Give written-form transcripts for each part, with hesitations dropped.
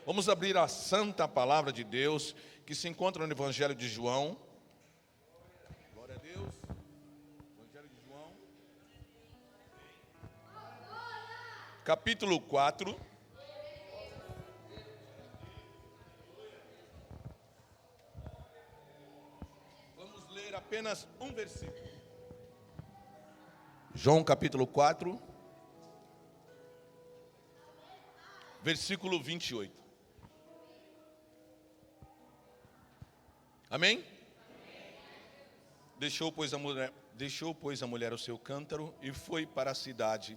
Vamos abrir a santa palavra de Deus, que se encontra no Evangelho de João. Glória a Deus. Evangelho de João. Capítulo 4. Vamos ler apenas um versículo. João capítulo 4, versículo 28. Amém? Deixou, pois, a mulher o seu cântaro e foi para a cidade.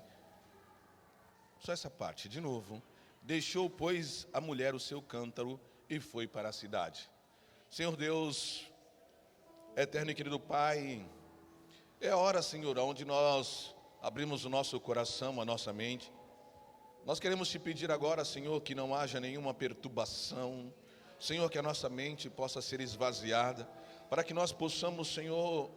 Só essa parte, de novo. Deixou, pois, a mulher o seu cântaro e foi para a cidade. Senhor Deus, eterno e querido Pai, é a hora, Senhor, onde nós abrimos o nosso coração, a nossa mente. Nós queremos te pedir agora, Senhor, que não haja nenhuma perturbação. Senhor, que a nossa mente possa ser esvaziada, para que nós possamos, Senhor,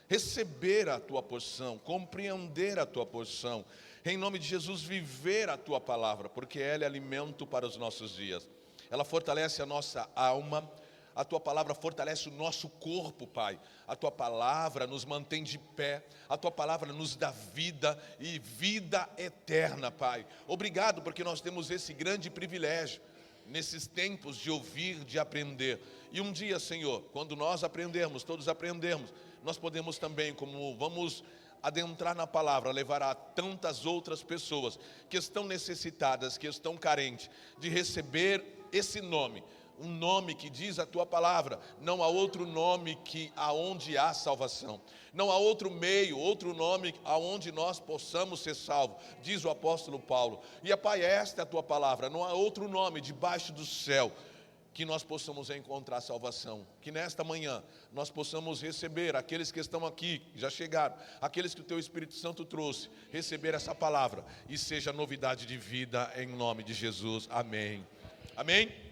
receber a Tua porção, compreender a Tua porção. Em nome de Jesus, viver a Tua palavra, porque ela é alimento para os nossos dias. Ela fortalece a nossa alma. A Tua palavra fortalece o nosso corpo, Pai. A Tua palavra nos mantém de pé. A Tua palavra nos dá vida e vida eterna, Pai. Obrigado porque nós temos esse grande privilégio nesses tempos de ouvir, de aprender. E um dia, Senhor, quando nós aprendemos, todos aprendemos, nós podemos também, como vamos adentrar na palavra, levar a tantas outras pessoas que estão necessitadas, que estão carentes de receber esse nome. Um nome que diz a Tua palavra, não há outro nome que aonde há salvação, não há outro meio, outro nome aonde nós possamos ser salvos, diz o apóstolo Paulo. E Pai, esta é a Tua palavra, não há outro nome debaixo do céu que nós possamos encontrar salvação. Que nesta manhã nós possamos receber aqueles que estão aqui, já chegaram, aqueles que o Teu Espírito Santo trouxe, receber essa palavra e seja novidade de vida em nome de Jesus. Amém. Amém?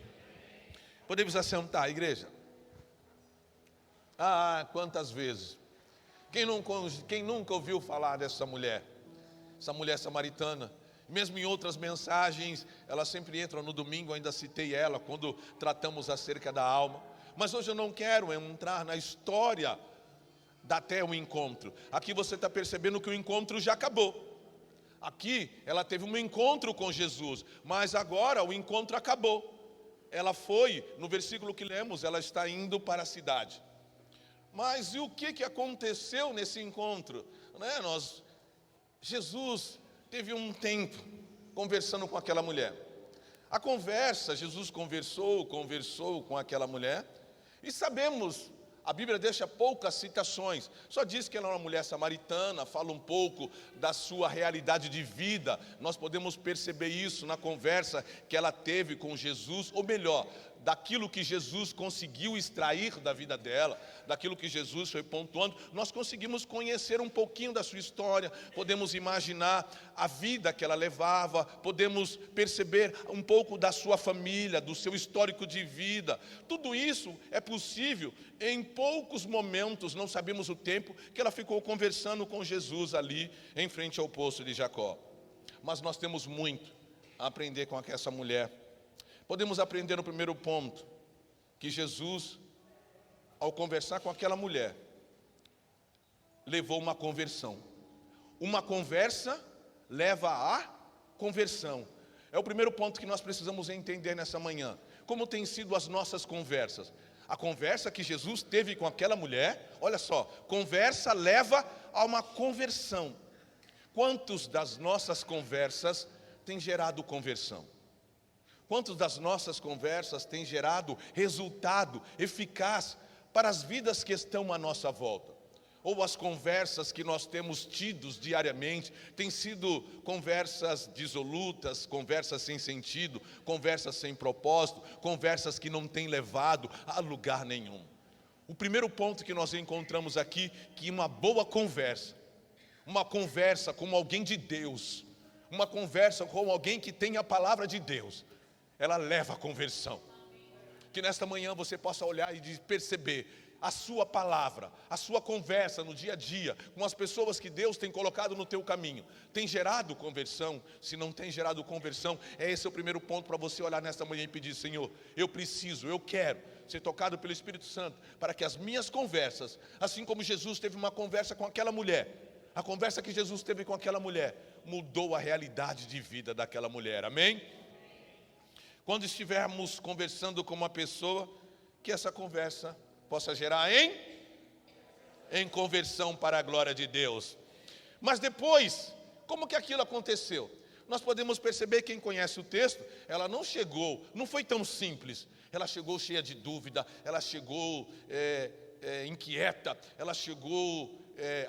Podemos assentar, igreja? Quantas vezes? Quem nunca ouviu falar dessa mulher? Essa mulher samaritana. Mesmo em outras mensagens, ela sempre entra no domingo, ainda citei ela, quando tratamos acerca da alma. Mas hoje eu não quero entrar na história até o encontro. Aqui você está percebendo que o encontro já acabou. Aqui ela teve um encontro com Jesus, mas agora o encontro acabou. Ela foi, no versículo que lemos, ela está indo para a cidade. Mas e o que aconteceu nesse encontro? Jesus teve um tempo conversando com aquela mulher. A conversa, Jesus conversou com aquela mulher. E sabemos, a Bíblia deixa poucas citações. Só diz que ela é uma mulher samaritana, fala um pouco da sua realidade de vida. Nós podemos perceber isso na conversa que ela teve com Jesus, ou melhor, daquilo que Jesus conseguiu extrair da vida dela, daquilo que Jesus foi pontuando. Nós conseguimos conhecer um pouquinho da sua história, podemos imaginar a vida que ela levava, podemos perceber um pouco da sua família, do seu histórico de vida. Tudo isso é possível em poucos momentos, não sabemos o tempo, que ela ficou conversando com Jesus ali, em frente ao poço de Jacó. Mas nós temos muito a aprender com essa mulher. Podemos aprender no primeiro ponto, que Jesus, ao conversar com aquela mulher, levou uma conversão. Uma conversa leva à conversão. É o primeiro ponto que nós precisamos entender nessa manhã. Como têm sido as nossas conversas? A conversa que Jesus teve com aquela mulher, olha só, conversa leva a uma conversão. Quantos das nossas conversas têm gerado conversão? Quantas das nossas conversas têm gerado resultado eficaz para as vidas que estão à nossa volta? Ou as conversas que nós temos tido diariamente têm sido conversas dissolutas, conversas sem sentido, conversas sem propósito, conversas que não têm levado a lugar nenhum. O primeiro ponto que nós encontramos aqui, que uma boa conversa, uma conversa com alguém de Deus, uma conversa com alguém que tem a palavra de Deus, ela leva à conversão. Que nesta manhã você possa olhar e perceber a sua palavra, a sua conversa no dia a dia, com as pessoas que Deus tem colocado no teu caminho, tem gerado conversão? Se não tem gerado conversão, esse é o primeiro ponto para você olhar nesta manhã e pedir: Senhor, eu quero ser tocado pelo Espírito Santo, para que as minhas conversas, assim como Jesus teve uma conversa com aquela mulher, a conversa que Jesus teve com aquela mulher, mudou a realidade de vida daquela mulher, amém? Quando estivermos conversando com uma pessoa, que essa conversa possa gerar em conversão para a glória de Deus. Mas depois, como que aquilo aconteceu? Nós podemos perceber, quem conhece o texto, ela não chegou, não foi tão simples. Ela chegou cheia de dúvida, ela chegou inquieta, ela chegou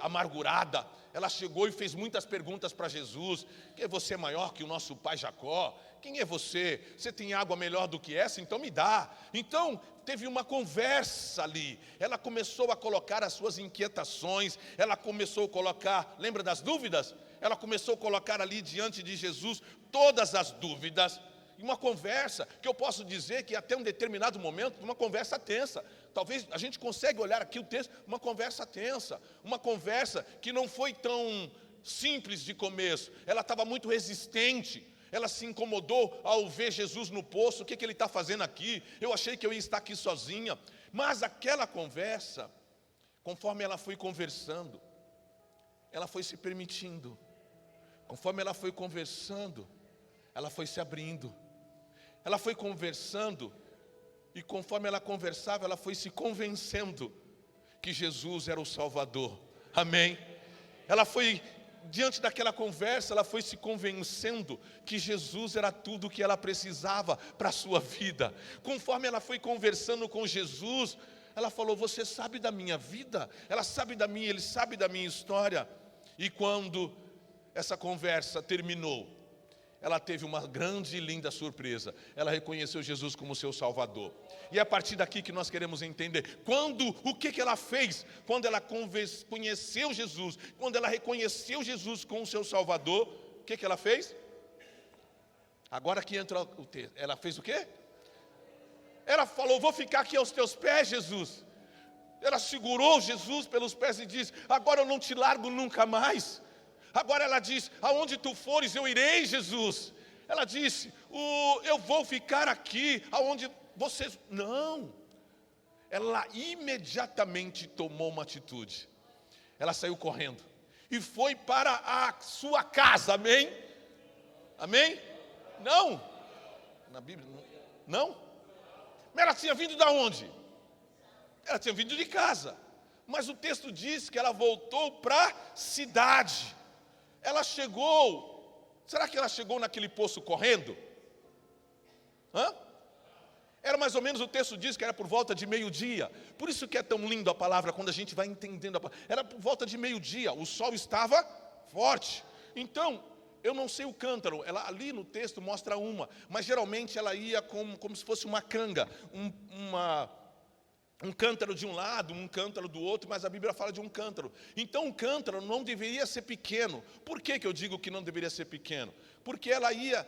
amargurada, ela chegou e fez muitas perguntas para Jesus. Que você é maior que o nosso pai Jacó? Quem é você? Você tem água melhor do que essa? Então me dá. Então teve uma conversa ali. Ela começou a colocar as suas inquietações, ela começou a colocar, lembra das dúvidas? Ela começou a colocar ali diante de Jesus todas as dúvidas. E uma conversa que eu posso dizer que até um determinado momento, uma conversa tensa. Talvez a gente consiga olhar aqui o texto, uma conversa tensa, uma conversa que não foi tão simples de começo. Ela estava muito resistente. Ela se incomodou ao ver Jesus no poço. O que ele está fazendo aqui? Eu achei que eu ia estar aqui sozinha. Mas aquela conversa, conforme ela foi conversando, ela foi se permitindo. Conforme ela foi conversando, ela foi se abrindo. Ela foi conversando, e conforme ela conversava, ela foi se convencendo que Jesus era o Salvador. Amém? Ela foi, diante daquela conversa, ela foi se convencendo que Jesus era tudo o que ela precisava para a sua vida. Conforme ela foi conversando com Jesus, ela falou: você sabe da minha vida? Ele sabe da minha história. E quando essa conversa terminou, ela teve uma grande e linda surpresa. Ela reconheceu Jesus como seu Salvador. E é a partir daqui que nós queremos entender. O que ela fez? Quando ela conheceu Jesus, quando ela reconheceu Jesus como seu Salvador, o que ela fez? Agora que entra o texto. Ela fez o quê? Ela falou: vou ficar aqui aos teus pés, Jesus. Ela segurou Jesus pelos pés e disse: agora eu não te largo nunca mais. Agora ela diz: aonde tu fores eu irei, Jesus. Ela disse: eu vou ficar aqui, aonde vocês... Não. Ela imediatamente tomou uma atitude. Ela saiu correndo e foi para a sua casa, amém? Amém? Não. Na Bíblia, não? Mas ela tinha vindo de onde? Ela tinha vindo de casa. Mas o texto diz que ela voltou para a cidade. Ela chegou, será que ela chegou naquele poço correndo? Era mais ou menos, o texto diz que era por volta de meio-dia. Por isso que é tão lindo a palavra, quando a gente vai entendendo a palavra. Era por volta de meio-dia, o sol estava forte. Então, eu não sei o cântaro, ela ali no texto mostra uma, mas geralmente ela ia como se fosse uma canga, um cântaro de um lado, um cântaro do outro, mas a Bíblia fala de um cântaro. Então um cântaro não deveria ser pequeno. Por que eu digo que não deveria ser pequeno? Porque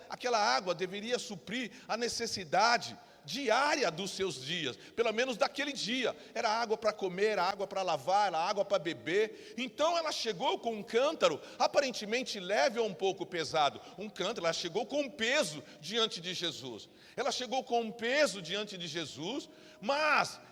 aquela água deveria suprir a necessidade diária dos seus dias, pelo menos daquele dia. Era água para comer, era água para lavar, era água para beber. Então ela chegou com um cântaro aparentemente leve ou um pouco pesado. Um cântaro, ela chegou com um peso diante de Jesus. Ela chegou com um peso diante de Jesus,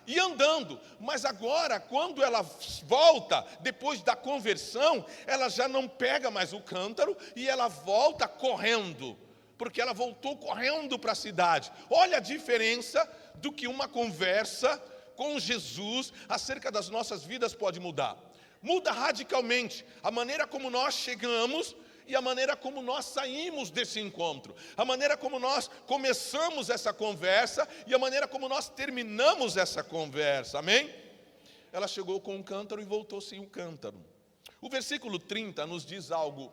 e andando. Mas agora, quando ela volta, depois da conversão, ela já não pega mais o cântaro e ela volta correndo. Porque ela voltou correndo para a cidade. Olha a diferença do que uma conversa com Jesus acerca das nossas vidas pode mudar. Muda radicalmente a maneira como nós chegamos e a maneira como nós saímos desse encontro. A maneira como nós começamos essa conversa e a maneira como nós terminamos essa conversa. Amém? Ela chegou com um cântaro e voltou sem o cântaro. O versículo 30 nos diz algo.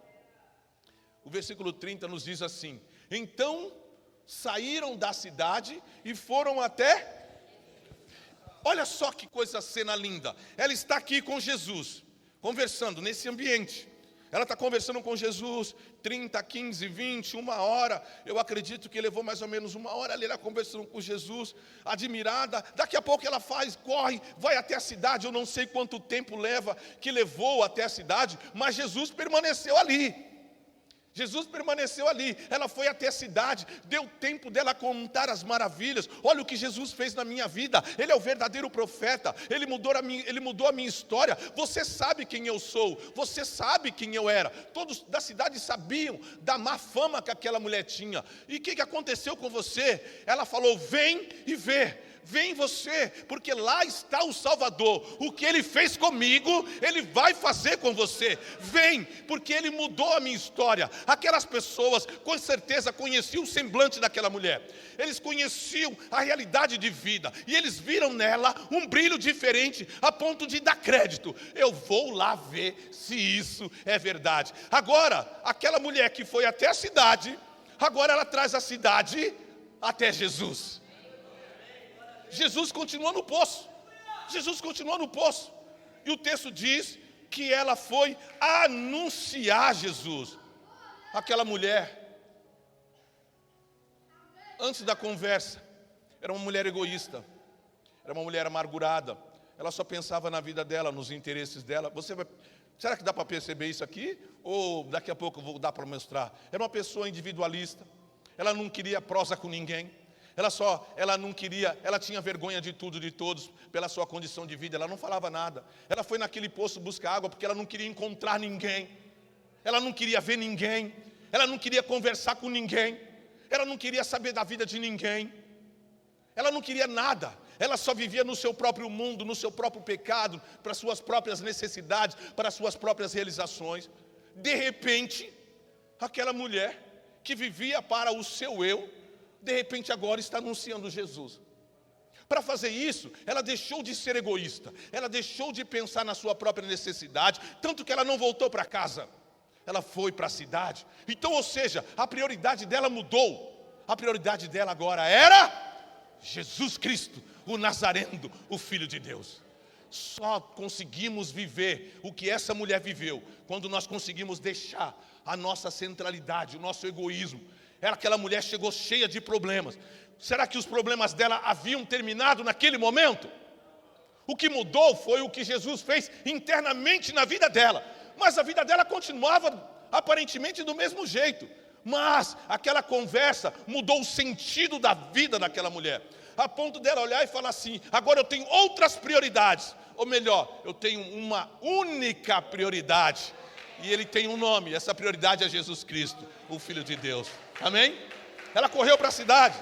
O versículo 30 nos diz assim: então saíram da cidade e foram até... Olha só que cena linda. Ela está aqui com Jesus, conversando nesse ambiente. Ela está conversando com Jesus, 30, 15, 20, 1 hora. Eu acredito que levou mais ou menos 1 hora ali, ela conversando com Jesus, admirada. Daqui a pouco ela corre, vai até a cidade. Eu não sei quanto tempo levou até a cidade, mas Jesus permaneceu ali. Jesus permaneceu ali, ela foi até a cidade, deu tempo dela contar as maravilhas. Olha o que Jesus fez na minha vida, Ele é o verdadeiro profeta, Ele mudou a minha história. Você sabe quem eu sou, você sabe quem eu era. Todos da cidade sabiam da má fama que aquela mulher tinha. E o que aconteceu com você? Ela falou, vem e vê. Vem você, porque lá está o Salvador. O que Ele fez comigo, Ele vai fazer com você. Vem, porque Ele mudou a minha história. Aquelas pessoas, com certeza, conheciam o semblante daquela mulher. Eles conheciam a realidade de vida. E eles viram nela um brilho diferente, a ponto de dar crédito. Eu vou lá ver se isso é verdade. Agora, aquela mulher que foi até a cidade, agora ela traz a cidade até Jesus. Jesus continua no poço. Jesus continua no poço. E o texto diz que ela foi anunciar Jesus. Aquela mulher, antes da conversa, era uma mulher egoísta. Era uma mulher amargurada. Ela só pensava na vida dela, nos interesses dela. Será que dá para perceber isso aqui? Ou daqui a pouco eu vou dar para mostrar? Era uma pessoa individualista. Ela não queria prosa com ninguém. Ela tinha vergonha de tudo, de todos, pela sua condição de vida. Ela não falava nada. Ela foi naquele poço buscar água porque ela não queria encontrar ninguém. Ela não queria ver ninguém. Ela não queria conversar com ninguém. Ela não queria saber da vida de ninguém. Ela não queria nada. Ela só vivia no seu próprio mundo, no seu próprio pecado, para suas próprias necessidades, para suas próprias realizações. De repente, aquela mulher que vivia para o seu eu, de repente agora está anunciando Jesus. Para fazer isso, ela deixou de ser egoísta. Ela deixou de pensar na sua própria necessidade, tanto que ela não voltou para casa. Ela foi para a cidade. Então, ou seja, a prioridade dela mudou. A prioridade dela agora era Jesus Cristo, o Nazareno, o Filho de Deus. Só conseguimos viver o que essa mulher viveu quando nós conseguimos deixar a nossa centralidade, o nosso egoísmo. Aquela mulher chegou cheia de problemas. Será que os problemas dela haviam terminado naquele momento? O que mudou foi o que Jesus fez internamente na vida dela. Mas a vida dela continuava aparentemente do mesmo jeito. Mas aquela conversa mudou o sentido da vida daquela mulher. A ponto dela olhar e falar assim, agora eu tenho outras prioridades. Ou melhor, eu tenho uma única prioridade. E ele tem um nome, essa prioridade é Jesus Cristo, o Filho de Deus. Amém? Ela correu para a cidade.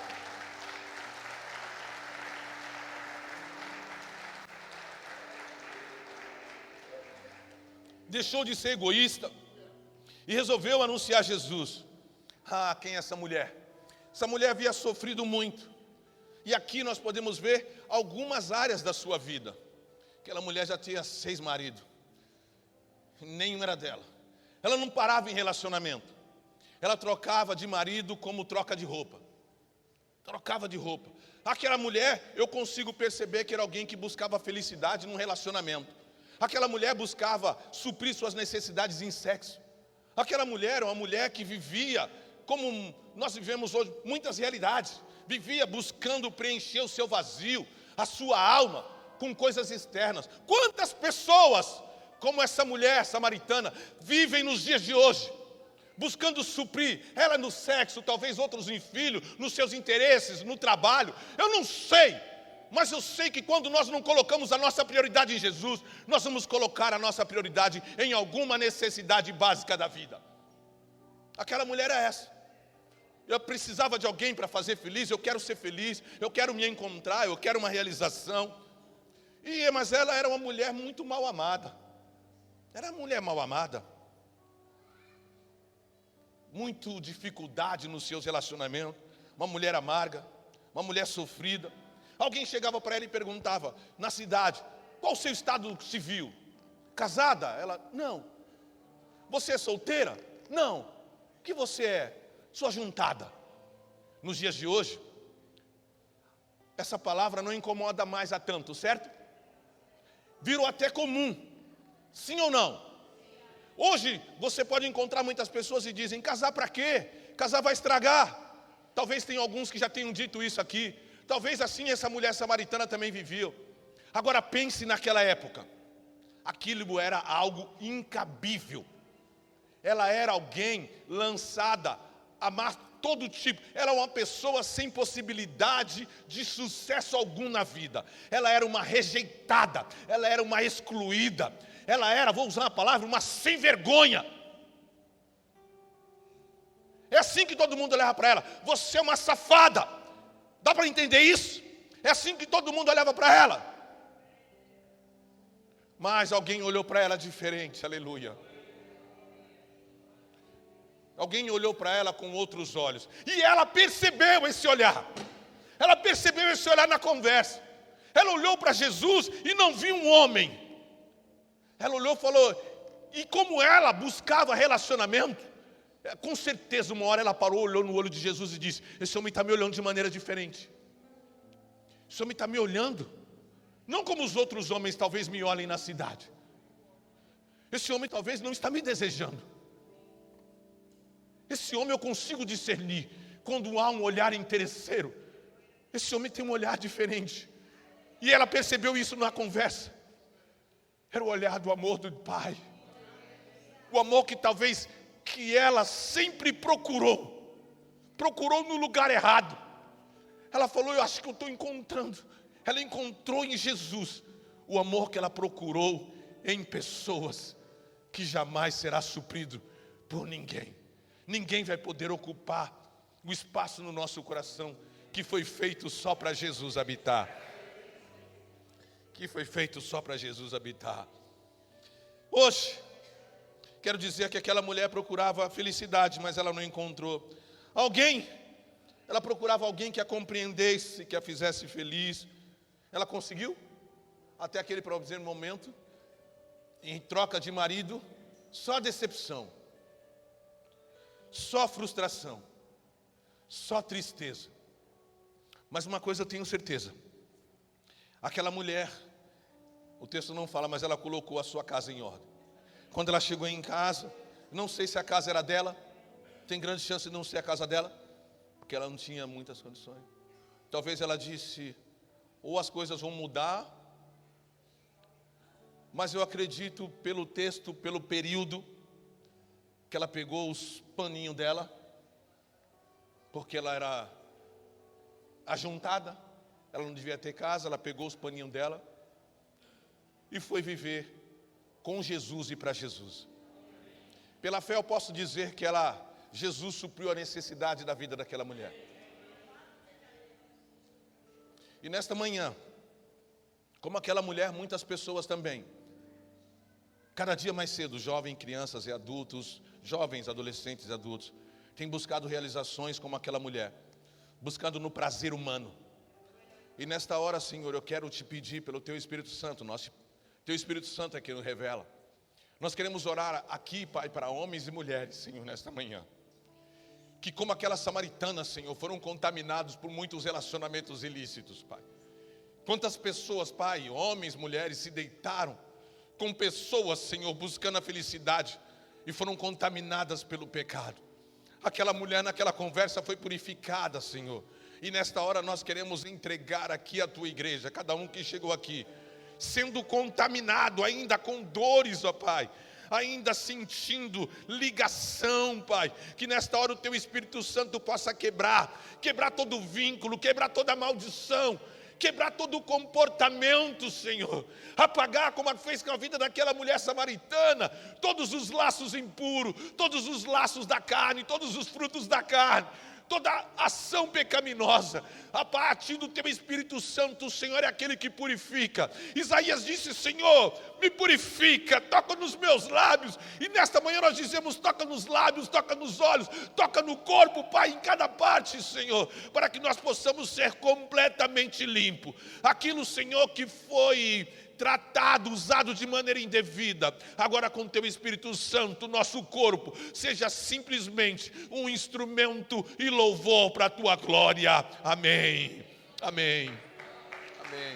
Deixou de ser egoísta e resolveu anunciar Jesus. Quem é essa mulher? Essa mulher havia sofrido muito. E aqui nós podemos ver algumas áreas da sua vida. Aquela mulher já tinha 6 maridos. Nenhum era dela. Ela não parava em relacionamento. Ela trocava de marido como troca de roupa. Trocava de roupa. Aquela mulher, eu consigo perceber que era alguém que buscava felicidade num relacionamento. Aquela mulher buscava suprir suas necessidades em sexo. Aquela mulher era uma mulher que vivia, como nós vivemos hoje, muitas realidades. Vivia buscando preencher o seu vazio, a sua alma, com coisas externas. Quantas pessoas, como essa mulher samaritana, vivem nos dias de hoje, buscando suprir, ela no sexo, talvez outros em filho, nos seus interesses, no trabalho, eu não sei, mas eu sei que quando nós não colocamos a nossa prioridade em Jesus, nós vamos colocar a nossa prioridade em alguma necessidade básica da vida. Aquela mulher é essa. Eu precisava de alguém para fazer feliz, eu quero ser feliz, eu quero me encontrar, eu quero uma realização. Mas ela era uma mulher muito mal amada. Era uma mulher mal amada. Muito dificuldade nos seus relacionamentos. Uma mulher amarga, uma mulher sofrida. Alguém chegava para ela e perguntava, na cidade, qual o seu estado civil? Casada? Ela, não. Você é solteira? Não. O que você é? Sua juntada. Nos dias de hoje, essa palavra não incomoda mais a tanto, certo? Virou até comum. Sim ou não? Hoje você pode encontrar muitas pessoas e dizem: casar para quê? Casar vai estragar. Talvez tenha alguns que já tenham dito isso aqui. Talvez assim essa mulher samaritana também vivia. Agora pense naquela época. Aquilo era algo incabível. Ela era alguém lançada a má todo tipo. Ela era uma pessoa sem possibilidade de sucesso algum na vida. Ela era uma rejeitada. Ela era uma excluída. Ela era, vou usar a palavra, uma sem vergonha. É assim que todo mundo olhava para ela. Você é uma safada. Dá para entender isso? É assim que todo mundo olhava para ela. Mas alguém olhou para ela diferente, aleluia. Alguém olhou para ela com outros olhos. E ela percebeu esse olhar. Ela percebeu esse olhar na conversa. Ela olhou para Jesus e não viu um homem. Ela olhou e falou, e como ela buscava relacionamento, com certeza uma hora ela parou, olhou no olho de Jesus e disse: esse homem está me olhando de maneira diferente. Esse homem está me olhando, não como os outros homens talvez me olhem na cidade. Esse homem talvez não está me desejando. Esse homem eu consigo discernir quando há um olhar interesseiro. Esse homem tem um olhar diferente. E ela percebeu isso na conversa. Era o olhar do amor do Pai. O amor que talvez que ela sempre procurou. Procurou no lugar errado. Ela falou, eu acho que eu estou encontrando. Ela encontrou em Jesus o amor que ela procurou em pessoas que jamais será suprido por ninguém. Ninguém vai poder ocupar o espaço no nosso coração que foi feito só para Jesus habitar. Que foi feito só para Jesus habitar. Hoje, quero dizer que aquela mulher procurava felicidade, mas ela não encontrou. Ela procurava alguém que a compreendesse, que a fizesse feliz. Ela conseguiu? Até aquele presente momento, em troca de marido, só decepção, só frustração, só tristeza. Mas uma coisa eu tenho certeza. Aquela mulher, o texto não fala, mas ela colocou a sua casa em ordem. Quando ela chegou em casa, não sei se a casa era dela, tem grande chance de não ser a casa dela, porque ela não tinha muitas condições. Talvez ela disse, ou as coisas vão mudar, mas eu acredito pelo texto, pelo período, que ela pegou os paninhos dela, porque ela era ajuntada, ela não devia ter casa, ela pegou os paninhos dela e foi viver com Jesus e para Jesus. Pela fé eu posso dizer que Jesus supriu a necessidade da vida daquela mulher. E nesta manhã, como aquela mulher, muitas pessoas também, cada dia mais cedo, jovens, crianças e adultos, jovens, adolescentes e adultos, têm buscado realizações como aquela mulher, buscando no prazer humano. E nesta hora, Senhor, eu quero te pedir pelo Teu Espírito Santo, Teu Espírito Santo é quem nos revela. Nós queremos orar aqui, Pai, para homens e mulheres, Senhor, nesta manhã, que como aquela samaritana, Senhor, foram contaminados por muitos relacionamentos ilícitos, Pai. Quantas pessoas, Pai, homens, mulheres, se deitaram com pessoas, Senhor, buscando a felicidade e foram contaminadas pelo pecado. Aquela mulher naquela conversa foi purificada, Senhor. E nesta hora nós queremos entregar aqui a Tua igreja, cada um que chegou aqui, sendo contaminado ainda com dores, ó Pai, ainda sentindo ligação, Pai, que nesta hora o Teu Espírito Santo possa quebrar todo vínculo, quebrar toda maldição, quebrar todo o comportamento, Senhor, apagar, como fez com a vida daquela mulher samaritana, todos os laços impuros, todos os laços da carne, todos os frutos da carne, toda ação pecaminosa, a partir do Teu Espírito Santo. O Senhor é aquele que purifica. Isaías disse, Senhor, me purifica, toca nos meus lábios, e nesta manhã nós dizemos, toca nos lábios, toca nos olhos, toca no corpo, Pai, em cada parte, Senhor, para que nós possamos ser completamente limpos. Aquilo, Senhor, que foi tratado, usado de maneira indevida, agora com Teu Espírito Santo, nosso corpo seja simplesmente um instrumento e louvor para a Tua glória. Amém. Amém. Amém. Amém.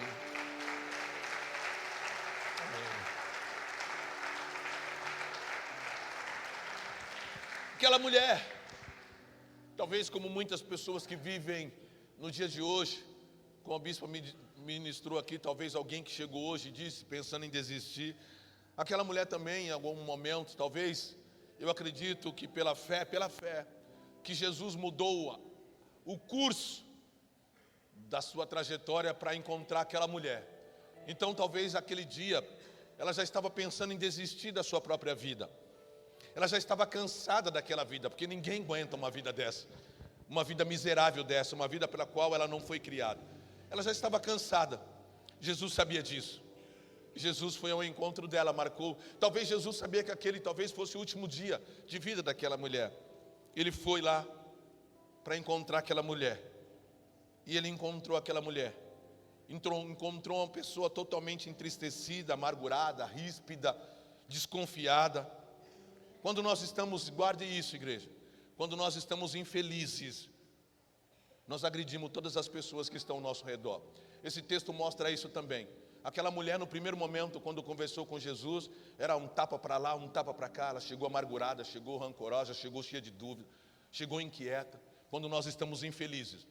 Aquela mulher, talvez como muitas pessoas que vivem no dia de hoje, como a bispa ministrou aqui, talvez alguém que chegou hoje e disse, pensando em desistir. Aquela mulher também, em algum momento, talvez, eu acredito que pela fé, que Jesus mudou o curso da sua trajetória para encontrar aquela mulher. Então talvez aquele dia, ela já estava pensando em desistir da sua própria vida. Ela já estava cansada daquela vida, porque ninguém aguenta uma vida dessa, uma vida miserável dessa, uma vida pela qual ela não foi criada. Ela já estava cansada. Jesus sabia disso. Jesus foi ao encontro dela, marcou. Talvez Jesus sabia que aquele talvez fosse o último dia de vida daquela mulher. Ele foi lá para encontrar aquela mulher. E ele encontrou aquela mulher. Encontrou uma pessoa totalmente entristecida, amargurada, ríspida, desconfiada. Quando nós estamos, guarde isso, igreja, quando nós estamos infelizes, nós agredimos todas as pessoas que estão ao nosso redor. Esse texto mostra isso também. Aquela mulher, no primeiro momento, quando conversou com Jesus, era um tapa para lá, um tapa para cá. Ela chegou amargurada, chegou rancorosa, chegou cheia de dúvida, chegou inquieta. Quando nós estamos infelizes,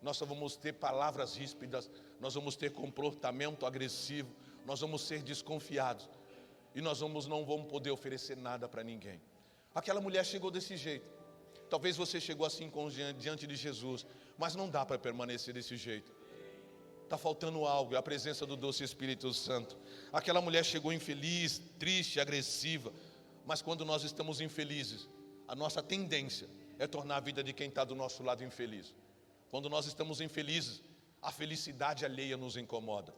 nós só vamos ter palavras ríspidas, nós vamos ter comportamento agressivo, nós vamos ser desconfiados. E nós não vamos poder oferecer nada para ninguém. Aquela mulher chegou desse jeito. Talvez você chegou assim diante de Jesus, mas não dá para permanecer desse jeito. Está faltando algo, é a presença do doce Espírito Santo. Aquela mulher chegou infeliz, triste, agressiva. Mas quando nós estamos infelizes, a nossa tendência é tornar a vida de quem está do nosso lado infeliz. Quando nós estamos infelizes, a felicidade alheia nos incomoda.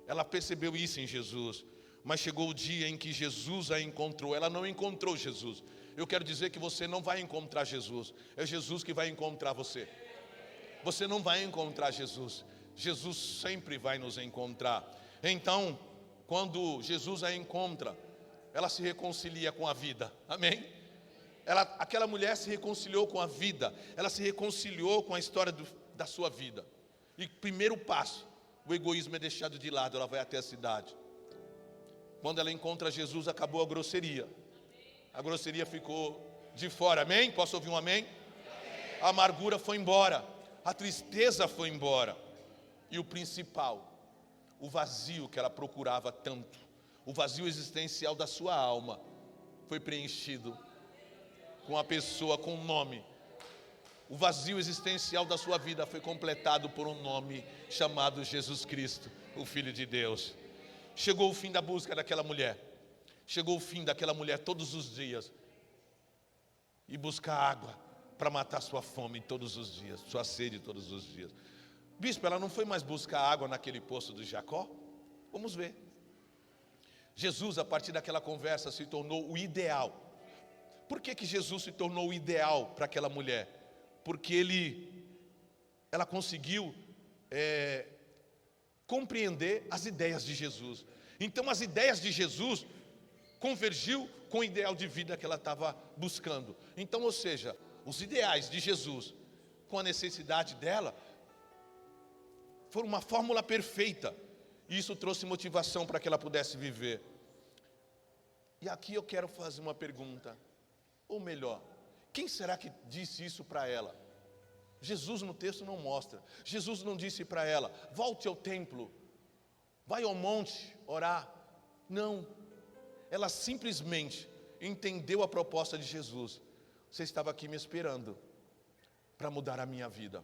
Ela percebeu isso em Jesus. Mas chegou o dia em que Jesus a encontrou. Ela não encontrou Jesus. Eu quero dizer que você não vai encontrar Jesus. É Jesus que vai encontrar você. Você não vai encontrar Jesus. Jesus sempre vai nos encontrar. Então, quando Jesus a encontra, ela se reconcilia com a vida. Amém? Aquela mulher se reconciliou com a vida. Ela se reconciliou com a história da sua vida. E primeiro passo, o egoísmo é deixado de lado. Ela vai até a cidade. Quando ela encontra Jesus, acabou a grosseria. A grosseria ficou de fora, amém? Posso ouvir um amém? A amargura foi embora, a tristeza foi embora. E o principal, o vazio que ela procurava tanto, o vazio existencial da sua alma, foi preenchido com a pessoa, com um nome. O vazio existencial da sua vida foi completado por um nome chamado Jesus Cristo, o Filho de Deus. Chegou o fim da busca daquela mulher. Chegou o fim daquela mulher todos os dias. E buscar água para matar sua fome todos os dias, sua sede todos os dias. Bispo, ela não foi mais buscar água naquele poço de Jacó? Vamos ver. Jesus, a partir daquela conversa, se tornou o ideal. Por que Jesus se tornou o ideal para aquela mulher? Porque ela conseguiu compreender as ideias de Jesus. Então as ideias de Jesus convergiu com o ideal de vida que ela estava buscando. Então, ou seja, os ideais de Jesus com a necessidade dela foram uma fórmula perfeita. E isso trouxe motivação para que ela pudesse viver. E aqui eu quero fazer uma pergunta. Ou melhor, quem será que disse isso para ela? Jesus no texto não mostra. Jesus não disse para ela, volte ao templo, vai ao monte orar. Não, ela simplesmente entendeu a proposta de Jesus. Você estava aqui me esperando para mudar a minha vida.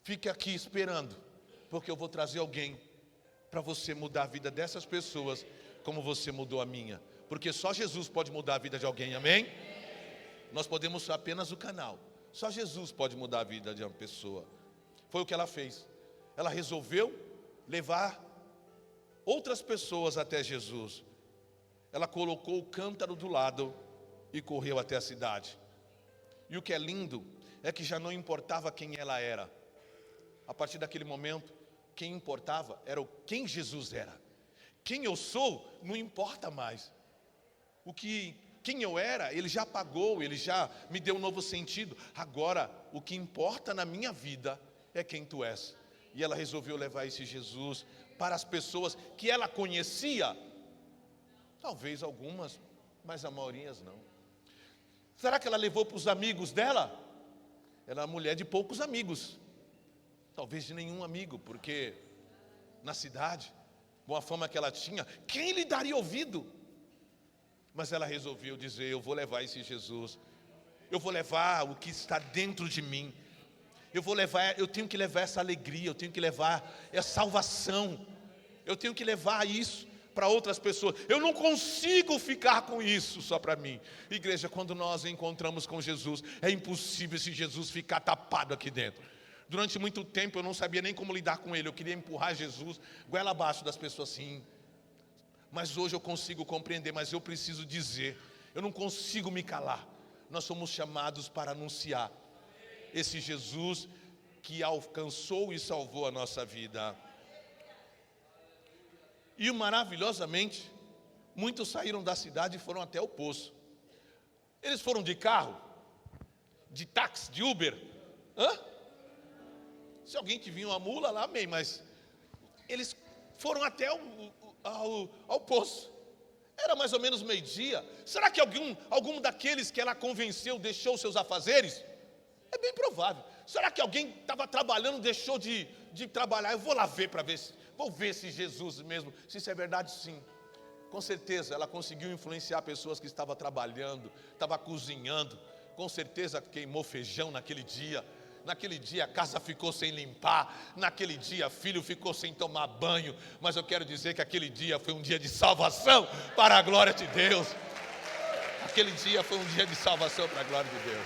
Fique aqui esperando, porque eu vou trazer alguém para você mudar a vida dessas pessoas como você mudou a minha. Porque só Jesus pode mudar a vida de alguém, amém? Nós podemos ser apenas o canal. Só Jesus pode mudar a vida de uma pessoa. Foi o que ela fez. Ela resolveu levar outras pessoas até Jesus. Ela colocou o cântaro do lado e correu até a cidade. E o que é lindo é que já não importava quem ela era. A partir daquele momento, quem importava era quem Jesus era. Quem eu sou não importa mais. Quem eu era, Ele já apagou, Ele já me deu um novo sentido. Agora, o que importa na minha vida é quem tu és. E ela resolveu levar esse Jesus para as pessoas que ela conhecia. Talvez algumas mas a maioria não. Será que ela levou para os amigos dela? Era uma mulher de poucos amigos, talvez de nenhum amigo, porque na cidade, com a fama que ela tinha, quem lhe daria ouvido? Mas ela resolveu dizer: eu vou levar esse Jesus, eu vou levar o que está dentro de mim, eu tenho que levar essa alegria, eu tenho que levar essa salvação, eu tenho que levar isso para outras pessoas. Eu não consigo ficar com isso só para mim. Igreja, quando nós encontramos com Jesus, é impossível esse Jesus ficar tapado aqui dentro. Durante muito tempo eu não sabia nem como lidar com ele. Eu queria empurrar Jesus goela abaixo das pessoas assim. Mas hoje eu consigo compreender, mas eu preciso dizer, eu não consigo me calar. Nós somos chamados para anunciar esse Jesus que alcançou e salvou a nossa vida. E maravilhosamente, muitos saíram da cidade e foram até o poço. Eles foram de carro, de táxi, de Uber. Se alguém que vinha uma mula lá, amém, mas eles foram até ao poço. Era mais ou menos meio-dia. Será que algum daqueles que ela convenceu deixou seus afazeres? É bem provável. Será que alguém estava trabalhando, deixou de trabalhar? Eu vou lá ver para ver, vou ver se Jesus mesmo, se isso é verdade. Sim, com certeza ela conseguiu influenciar pessoas que estavam trabalhando, estavam cozinhando. Com certeza queimou feijão naquele dia. Naquele dia a casa ficou sem limpar, naquele dia filho ficou sem tomar banho, mas eu quero dizer que aquele dia foi um dia de salvação para a glória de Deus. Aquele dia foi um dia de salvação para a glória de Deus.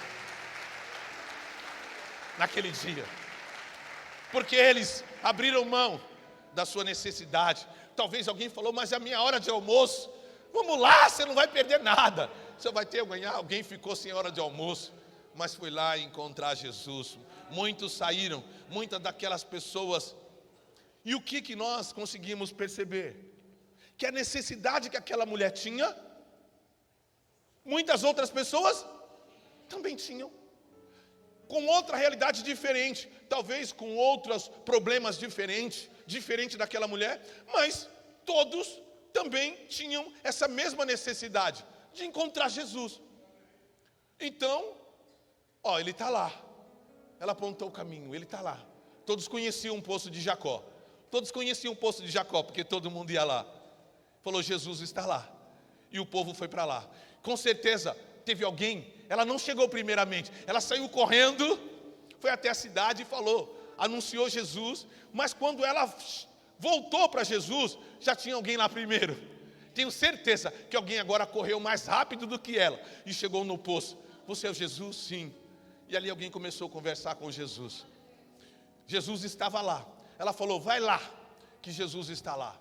Naquele dia, porque eles abriram mão da sua necessidade. Talvez alguém falou: mas é a minha hora de almoço. Vamos lá, você não vai perder nada, você vai ter a ganhar. Alguém ficou sem hora de almoço, mas foi lá encontrar Jesus. Muitos saíram, muitas daquelas pessoas. E o que nós conseguimos perceber? Que a necessidade que aquela mulher tinha, muitas outras pessoas também tinham, com outra realidade diferente, talvez com outros problemas diferente daquela mulher, mas todos também tinham essa mesma necessidade de encontrar Jesus. Então, ele está lá. Ela apontou o caminho, ele está lá. Todos conheciam o poço de Jacó. Porque todo mundo ia lá. Falou: Jesus está lá. E o povo foi para lá. Com certeza teve alguém, ela não chegou primeiramente, ela saiu correndo, foi até a cidade e falou, anunciou Jesus. Mas quando ela voltou para Jesus, já tinha alguém lá primeiro. Tenho certeza que alguém agora correu mais rápido do que ela e chegou no poço. Você é o Jesus? Sim. E ali alguém começou a conversar com Jesus. Jesus estava lá. Ela falou: vai lá, que Jesus está lá.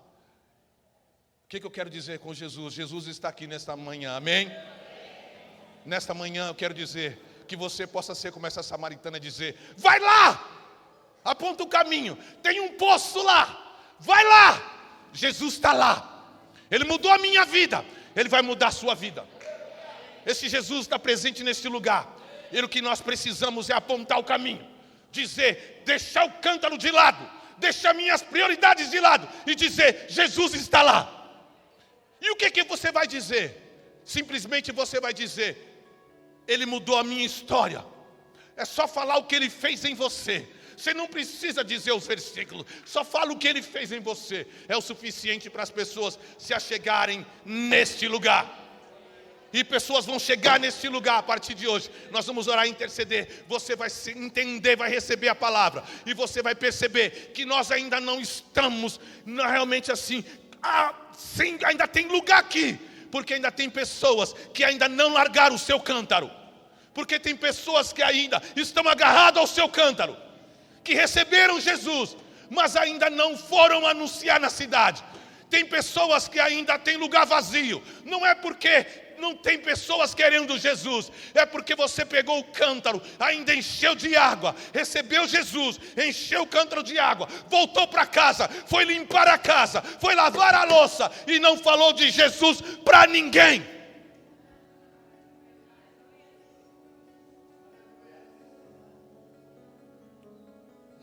O que eu quero dizer com Jesus? Jesus está aqui nesta manhã, amém? Nesta manhã eu quero dizer que você possa ser como essa samaritana, dizer: vai lá, aponta o caminho, tem um poço lá, vai lá, Jesus está lá. Ele mudou a minha vida, Ele vai mudar a sua vida. Esse Jesus está presente neste lugar. E o que nós precisamos é apontar o caminho, dizer, deixar o cântaro de lado, deixar minhas prioridades de lado e dizer: Jesus está lá. E o que você vai dizer? Simplesmente você vai dizer: Ele mudou a minha história. É só falar o que Ele fez em você. Você não precisa dizer os versículos, só fala o que Ele fez em você. É o suficiente para as pessoas se achegarem neste lugar. E pessoas vão chegar neste lugar a partir de hoje. Nós vamos orar e interceder. Você vai entender, vai receber a palavra. E você vai perceber que nós ainda não estamos realmente assim. Sim, ainda tem lugar aqui. Porque ainda tem pessoas que ainda não largaram o seu cântaro. Porque tem pessoas que ainda estão agarradas ao seu cântaro, que receberam Jesus, mas ainda não foram anunciar na cidade. Tem pessoas que ainda têm lugar vazio. Não é porque não tem pessoas querendo Jesus, é porque você pegou o cântaro, ainda encheu de água, recebeu Jesus, encheu o cântaro de água, voltou para casa, foi limpar a casa, foi lavar a louça e não falou de Jesus para ninguém.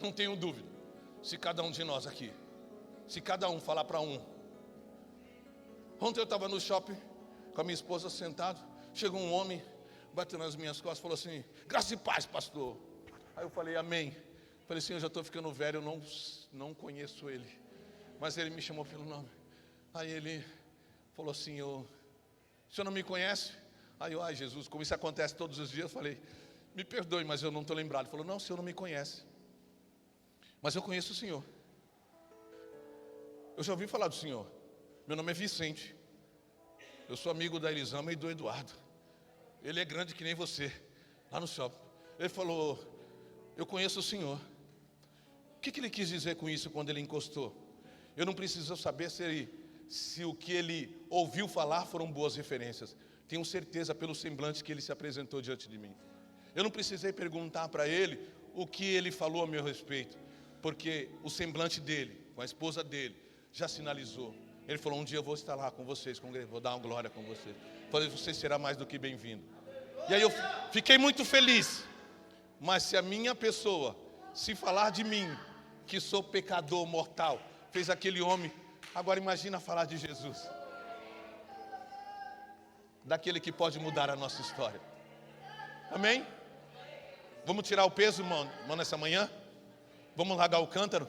Não tenho dúvida, se cada um de nós aqui, se cada um falar para um. Ontem eu estava no shopping com a minha esposa sentado, chegou um homem, bateu nas minhas costas, falou assim: graça e paz, pastor. Aí eu falei: amém. Falei assim: eu já estou ficando velho, eu não conheço ele, mas ele me chamou pelo nome. Aí ele falou assim: o senhor não me conhece? Aí eu: ai Jesus, como isso acontece todos os dias, eu falei: me perdoe, mas eu não estou lembrado. Ele falou: não, o senhor não me conhece, mas eu conheço o senhor. Eu já ouvi falar do senhor. Meu nome é Vicente. Eu sou amigo da Elisama e do Eduardo. Ele é grande que nem você, lá no shopping. Ele falou: eu conheço o senhor. O que ele quis dizer com isso quando ele encostou? Eu não preciso saber se o que ele ouviu falar foram boas referências. Tenho certeza pelo semblante que ele se apresentou diante de mim. Eu não precisei perguntar para ele o que ele falou a meu respeito, porque o semblante dele, com a esposa dele, já sinalizou. Ele falou: um dia eu vou estar lá com vocês, vou dar uma glória com vocês. Falei: você será mais do que bem-vindo. E aí eu fiquei muito feliz. Mas se a minha pessoa, se falar de mim, que sou pecador mortal, fez aquele homem, agora imagina falar de Jesus, daquele que pode mudar a nossa história. Amém? Vamos tirar o peso, irmão, nessa manhã? Vamos largar o cântaro?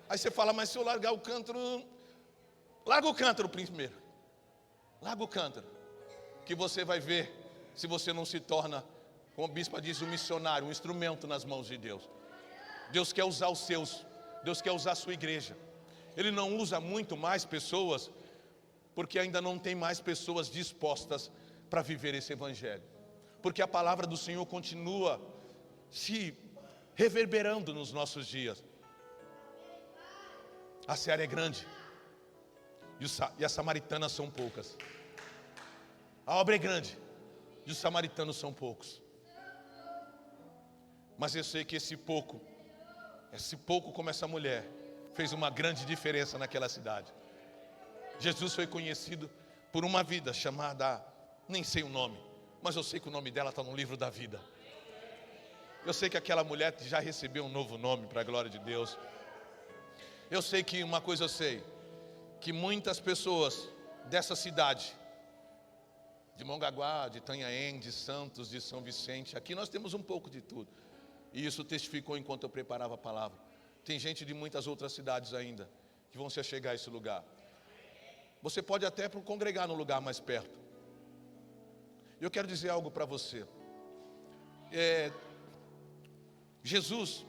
Aí você fala: mas se eu largar o cântaro... Larga o cântaro primeiro. Larga o cântaro, que você vai ver se você não se torna, como a bispa diz, um missionário, um instrumento nas mãos de Deus. Deus quer usar os seus, Deus quer usar a sua igreja. Ele não usa muito mais pessoas, porque ainda não tem mais pessoas dispostas para viver esse evangelho. Porque a palavra do Senhor continua se reverberando nos nossos dias. A seara é grande e as samaritanas são poucas. A obra é grande e os samaritanos são poucos. Mas eu sei que esse pouco como essa mulher, fez uma grande diferença naquela cidade. Jesus foi conhecido por uma vida chamada, nem sei o nome, mas eu sei que o nome dela está no livro da vida. Eu sei que aquela mulher já recebeu um novo nome para a glória de Deus. Eu sei que uma coisa eu sei, que muitas pessoas dessa cidade, de Mongaguá, de Itanhaém, de Santos, de São Vicente, aqui nós temos um pouco de tudo. E isso testificou enquanto eu preparava a palavra. Tem gente de muitas outras cidades ainda que vão se achegar a esse lugar. Você pode até congregar no lugar mais perto. Eu quero dizer algo para você. Jesus,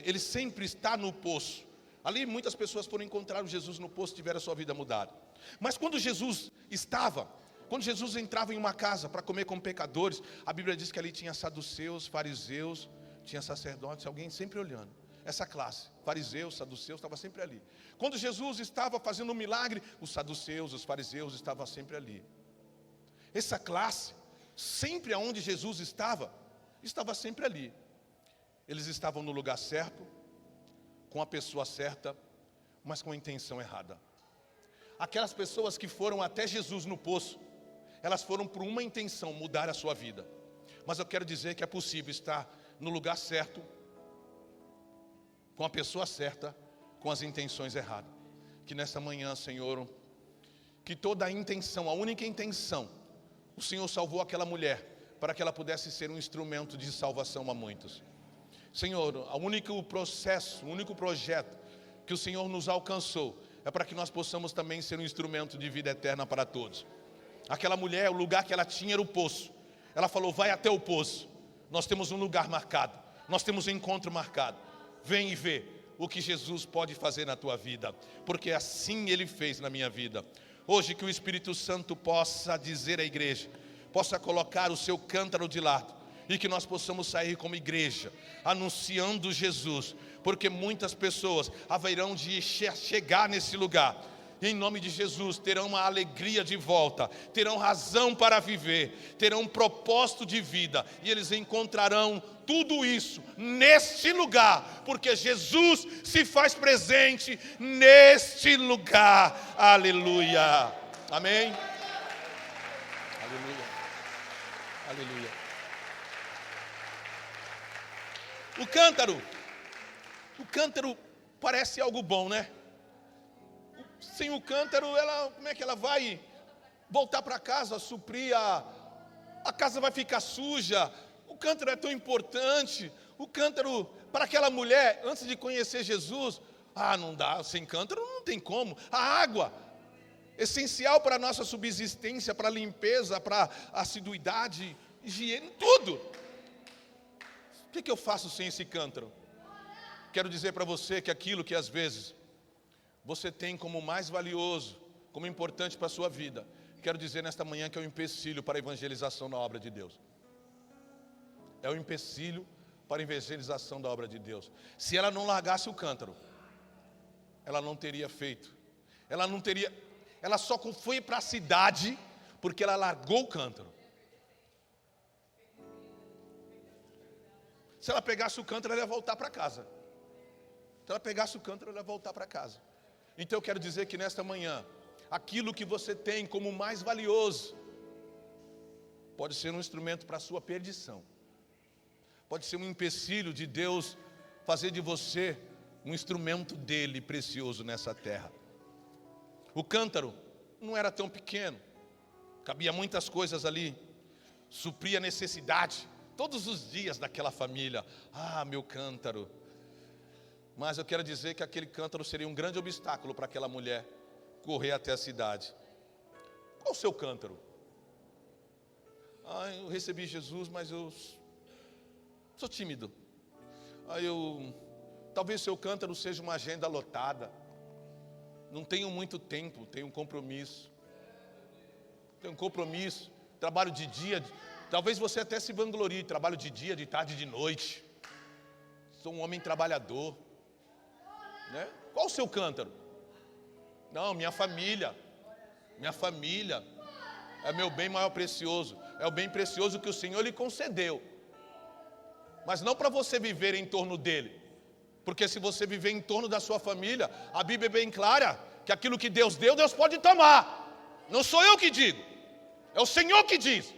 ele sempre está no poço. Ali muitas pessoas foram encontrar Jesus no poço e tiveram a sua vida mudada. Mas quando Jesus entrava em uma casa para comer com pecadores, a Bíblia diz que ali tinha saduceus, fariseus, tinha sacerdotes, alguém sempre olhando. Essa classe, fariseus, saduceus, estava sempre ali. Quando Jesus estava fazendo um milagre, os saduceus, os fariseus estavam sempre ali. Essa classe, sempre aonde Jesus estava sempre ali. Eles estavam no lugar certo, com a pessoa certa, mas com a intenção errada. Aquelas pessoas que foram até Jesus no poço, elas foram por uma intenção, mudar a sua vida. Mas eu quero dizer que é possível estar no lugar certo, com a pessoa certa, com as intenções erradas. Que nessa manhã, Senhor, que toda a intenção, a única intenção, o Senhor salvou aquela mulher, para que ela pudesse ser um instrumento de salvação a muitos. Senhor, o único processo, o único projeto que o Senhor nos alcançou, é para que nós possamos também ser um instrumento de vida eterna para todos. Aquela mulher, o lugar que ela tinha era o poço. Ela falou: vai até o poço. Nós temos um lugar marcado, nós temos um encontro marcado. Vem e vê o que Jesus pode fazer na tua vida, porque assim Ele fez na minha vida. Hoje que o Espírito Santo possa dizer à igreja, possa colocar o seu cântaro de lado, e que nós possamos sair como igreja, anunciando Jesus, porque muitas pessoas haverão de chegar nesse lugar, e em nome de Jesus terão uma alegria de volta, terão razão para viver, terão um propósito de vida, e eles encontrarão tudo isso neste lugar, porque Jesus se faz presente neste lugar. Aleluia, amém, aleluia, aleluia. O cântaro parece algo bom, né? Sem o cântaro, como é que ela vai voltar para casa, suprir a casa vai ficar suja. O cântaro é tão importante. O cântaro, para aquela mulher, antes de conhecer Jesus, não dá, sem cântaro não tem como. A água, essencial para a nossa subsistência, para a limpeza, para a assiduidade, higiene, tudo. O que eu faço sem esse cântaro? Quero dizer para você que aquilo que às vezes você tem como mais valioso, como importante para a sua vida, quero dizer nesta manhã que é um empecilho para a evangelização da obra de Deus. É um empecilho para a evangelização da obra de Deus. Se ela não largasse o cântaro, ela não teria feito. Ela só foi para a cidade porque ela largou o cântaro. Se ela pegasse o cântaro, ela ia voltar para casa. Se ela pegasse o cântaro, ela ia voltar para casa. Então eu quero dizer que nesta manhã, aquilo que você tem como mais valioso, pode ser um instrumento para a sua perdição. Pode ser um empecilho de Deus fazer de você um instrumento dele precioso nessa terra. O cântaro não era tão pequeno, cabia muitas coisas ali, supria a necessidade todos os dias daquela família. Meu cântaro. Mas eu quero dizer que aquele cântaro seria um grande obstáculo para aquela mulher correr até a cidade. Qual o seu cântaro? Eu recebi Jesus, mas eu sou tímido. Talvez seu cântaro seja uma agenda lotada. Não tenho muito tempo, tenho um compromisso. Trabalho de dia. Talvez você até se vanglorie, trabalho de dia, de tarde, de noite. Sou um homem trabalhador. Né? Qual o seu cântaro? Não, minha família. Minha família é meu bem maior precioso. É o bem precioso que o Senhor lhe concedeu. Mas não para você viver em torno dele. Porque se você viver em torno da sua família, a Bíblia é bem clara que aquilo que Deus deu, Deus pode tomar. Não sou eu que digo, é o Senhor que diz.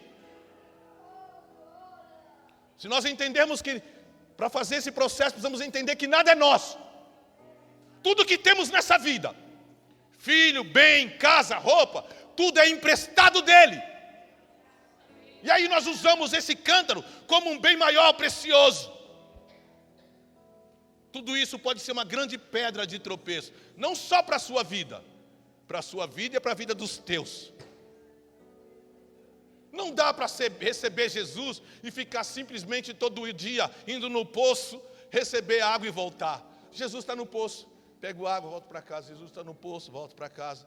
Se nós entendermos que para fazer esse processo precisamos entender que nada é nosso. Tudo que temos nessa vida, filho, bem, casa, roupa, tudo é emprestado dele. E aí nós usamos esse cântaro como um bem maior, precioso. Tudo isso pode ser uma grande pedra de tropeço, não só para a sua vida e para a vida dos teus. Não dá para receber Jesus e ficar simplesmente todo dia indo no poço, receber água e voltar. Jesus está no poço, pego água, volto para casa. Jesus está no poço, volto para casa.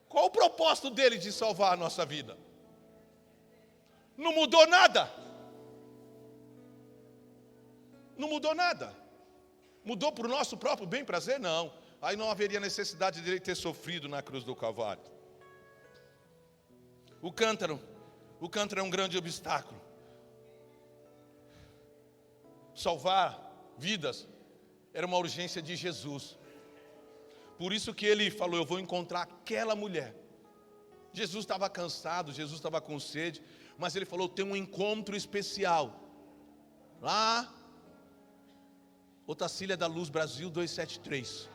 Qual o propósito dele de salvar a nossa vida? Não mudou nada. Não mudou nada. Mudou para o nosso próprio bem prazer? Não. Aí não haveria necessidade dele ter sofrido na cruz do Calvário. O cântaro é um grande obstáculo. Salvar vidas era uma urgência de Jesus. Por isso que ele falou, eu vou encontrar aquela mulher. Jesus estava cansado, Jesus estava com sede, mas ele falou, tem um encontro especial. Lá, Otacília da Luz, Brasil 273.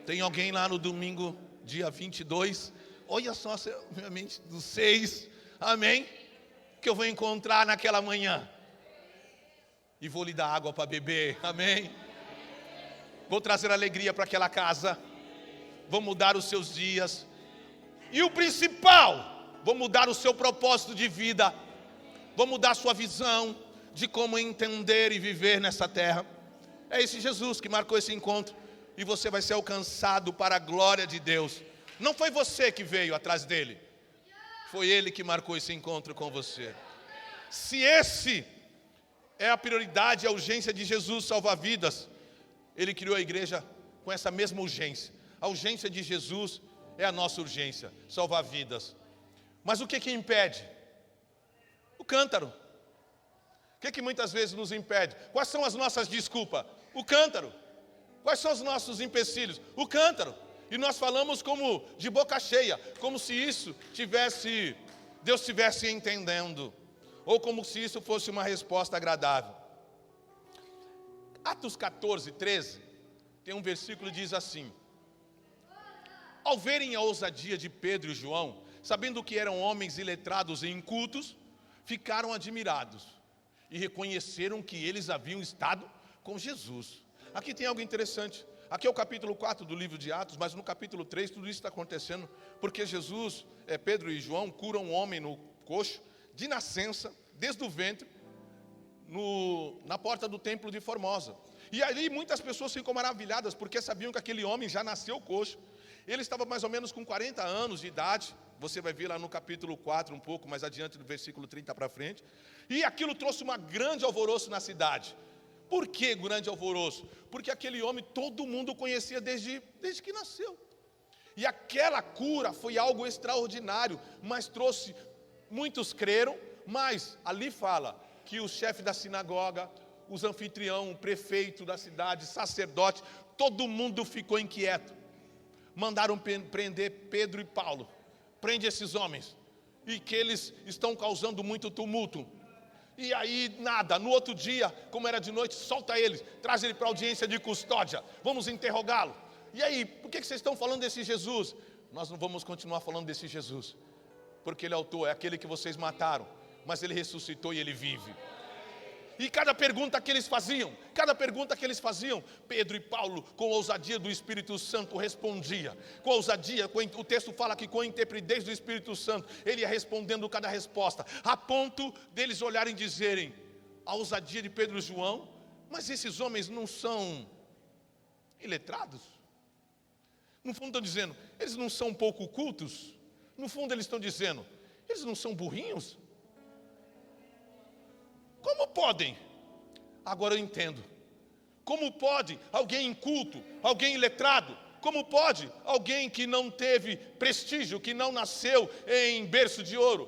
Tem alguém lá no domingo, dia 22, olha só, minha mente do 6, amém? Que eu vou encontrar naquela manhã. E vou lhe dar água para beber, amém? Vou trazer alegria para aquela casa. Vou mudar os seus dias. E o principal, vou mudar o seu propósito de vida. Vou mudar a sua visão de como entender e viver nessa terra. É esse Jesus que marcou esse encontro. E você vai ser alcançado para a glória de Deus. Não foi você que veio atrás dele. Foi ele que marcou esse encontro com você. Se esse é a prioridade, a urgência de Jesus salvar vidas, ele criou a igreja com essa mesma urgência. A urgência de Jesus é a nossa urgência, salvar vidas. Mas o que impede? O cântaro. O que muitas vezes nos impede? Quais são as nossas desculpas? O cântaro. Quais são os nossos empecilhos? O cântaro. E nós falamos como de boca cheia, como se isso Deus estivesse entendendo, ou como se isso fosse uma resposta agradável. Atos 14, 13, tem um versículo que diz assim: Ao verem a ousadia de Pedro e João, sabendo que eram homens iletrados e incultos, ficaram admirados e reconheceram que eles haviam estado com Jesus. Aqui tem algo interessante. Aqui é o capítulo 4 do livro de Atos, mas no capítulo 3 tudo isso está acontecendo porque Pedro e João curam um homem no coxo, de nascença, desde o ventre, na porta do templo de Formosa. E ali muitas pessoas ficam maravilhadas, porque sabiam que aquele homem já nasceu coxo. Ele estava mais ou menos com 40 anos de idade, você vai ver lá no capítulo 4, um pouco mais adiante, do versículo 30 para frente. E aquilo trouxe uma grande alvoroço na cidade. Por que grande alvoroço? Porque aquele homem todo mundo conhecia desde que nasceu. E aquela cura foi algo extraordinário, mas trouxe, muitos creram, mas ali fala que o chefe da sinagoga, os anfitrião, o prefeito da cidade, sacerdote, todo mundo ficou inquieto. Mandaram prender Pedro e Paulo. Prende esses homens, e que eles estão causando muito tumulto. E aí nada, no outro dia, como era de noite, solta eles, traz ele para a audiência de custódia, vamos interrogá-lo. E aí, por que vocês estão falando desse Jesus? Nós não vamos continuar falando desse Jesus, porque ele é autor, é aquele que vocês mataram, mas ele ressuscitou e ele vive. E cada pergunta que eles faziam, Pedro e Paulo, com a ousadia do Espírito Santo, respondia. Com ousadia, o texto fala que com a intrepidez do Espírito Santo, ele ia respondendo cada resposta, a ponto deles olharem e dizerem, a ousadia de Pedro e João, mas esses homens não são iletrados? No fundo estão dizendo, eles não são um pouco cultos? No fundo eles estão dizendo, eles não são burrinhos? Como podem? Agora eu entendo. Como pode alguém inculto, alguém iletrado, como pode alguém que não teve prestígio, que não nasceu em berço de ouro,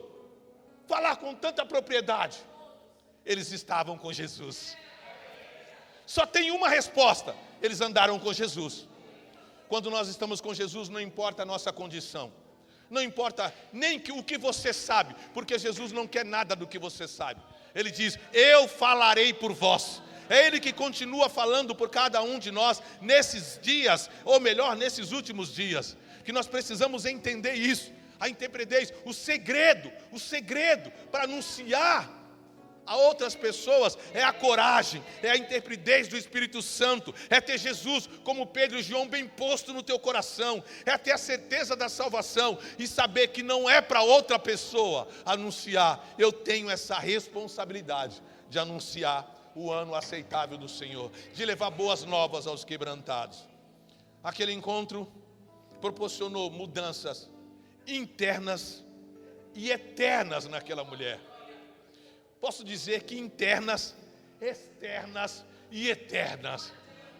falar com tanta propriedade? Eles estavam com Jesus. Só tem uma resposta: eles andaram com Jesus. Quando nós estamos com Jesus, não importa a nossa condição, não importa nem o que você sabe, porque Jesus não quer nada do que você sabe. Ele diz, eu falarei por vós. É Ele que continua falando por cada um de nós nesses dias, ou melhor, nesses últimos dias, que nós precisamos entender isso, a intrepidez, o segredo para anunciar a outras pessoas é a coragem, é a intrepidez do Espírito Santo, é ter Jesus como Pedro e João bem posto no teu coração, é ter a certeza da salvação e saber que não é para outra pessoa anunciar. Eu tenho essa responsabilidade de anunciar o ano aceitável do Senhor, de levar boas novas aos quebrantados. Aquele encontro proporcionou mudanças internas e eternas naquela mulher. Posso dizer que internas, externas e eternas.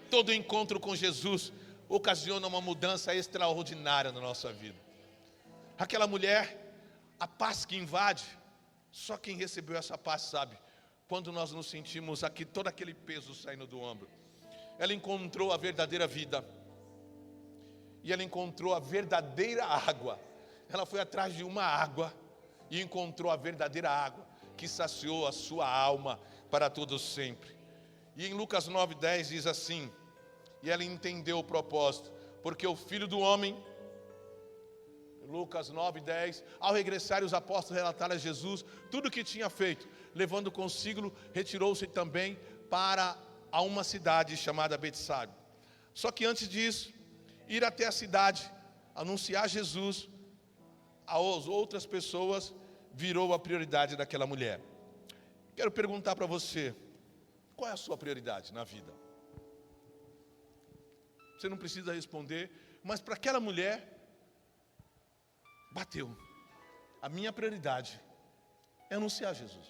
Todo encontro com Jesus ocasiona uma mudança extraordinária na nossa vida. Aquela mulher, a paz que invade, só quem recebeu essa paz sabe. Quando nós nos sentimos aqui, todo aquele peso saindo do ombro. Ela encontrou a verdadeira vida. E ela encontrou a verdadeira água. Ela foi atrás de uma água e encontrou a verdadeira água que saciou a sua alma para todo sempre. E em Lucas 9:10 diz assim, e ela entendeu o propósito, porque o Filho do Homem, Lucas 9:10, ao regressarem os apóstolos relataram a Jesus tudo o que tinha feito, levando consigo, retirou-se também para uma cidade chamada Betsaida. Só que antes disso, ir até a cidade, anunciar Jesus às outras pessoas, virou a prioridade daquela mulher. Quero perguntar para você, qual é a sua prioridade na vida? Você não precisa responder, mas para aquela mulher, bateu. A minha prioridade é anunciar Jesus.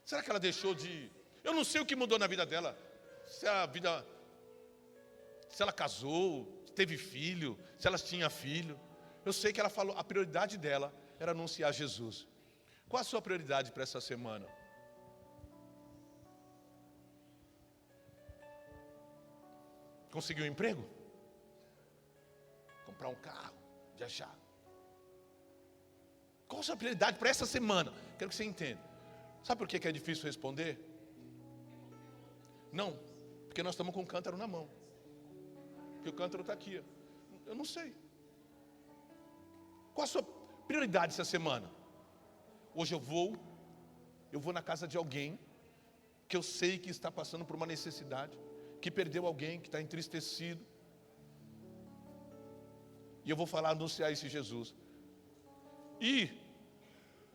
Será que ela deixou de... Eu não sei o que mudou na vida dela. Se ela casou, se teve filho, se ela tinha filho. Eu sei que ela falou, a prioridade dela era anunciar Jesus. Qual a sua prioridade para essa semana? Conseguir um emprego? Comprar um carro? Viajar? Qual a sua prioridade para essa semana? Quero que você entenda. Sabe por que é difícil responder? Não, porque nós estamos com o cântaro na mão. Porque o cântaro está aqui. Eu não sei. Qual a sua prioridade essa semana? Hoje eu vou na casa de alguém que eu sei que está passando por uma necessidade, que perdeu alguém, que está entristecido. E eu vou falar, anunciar esse Jesus. E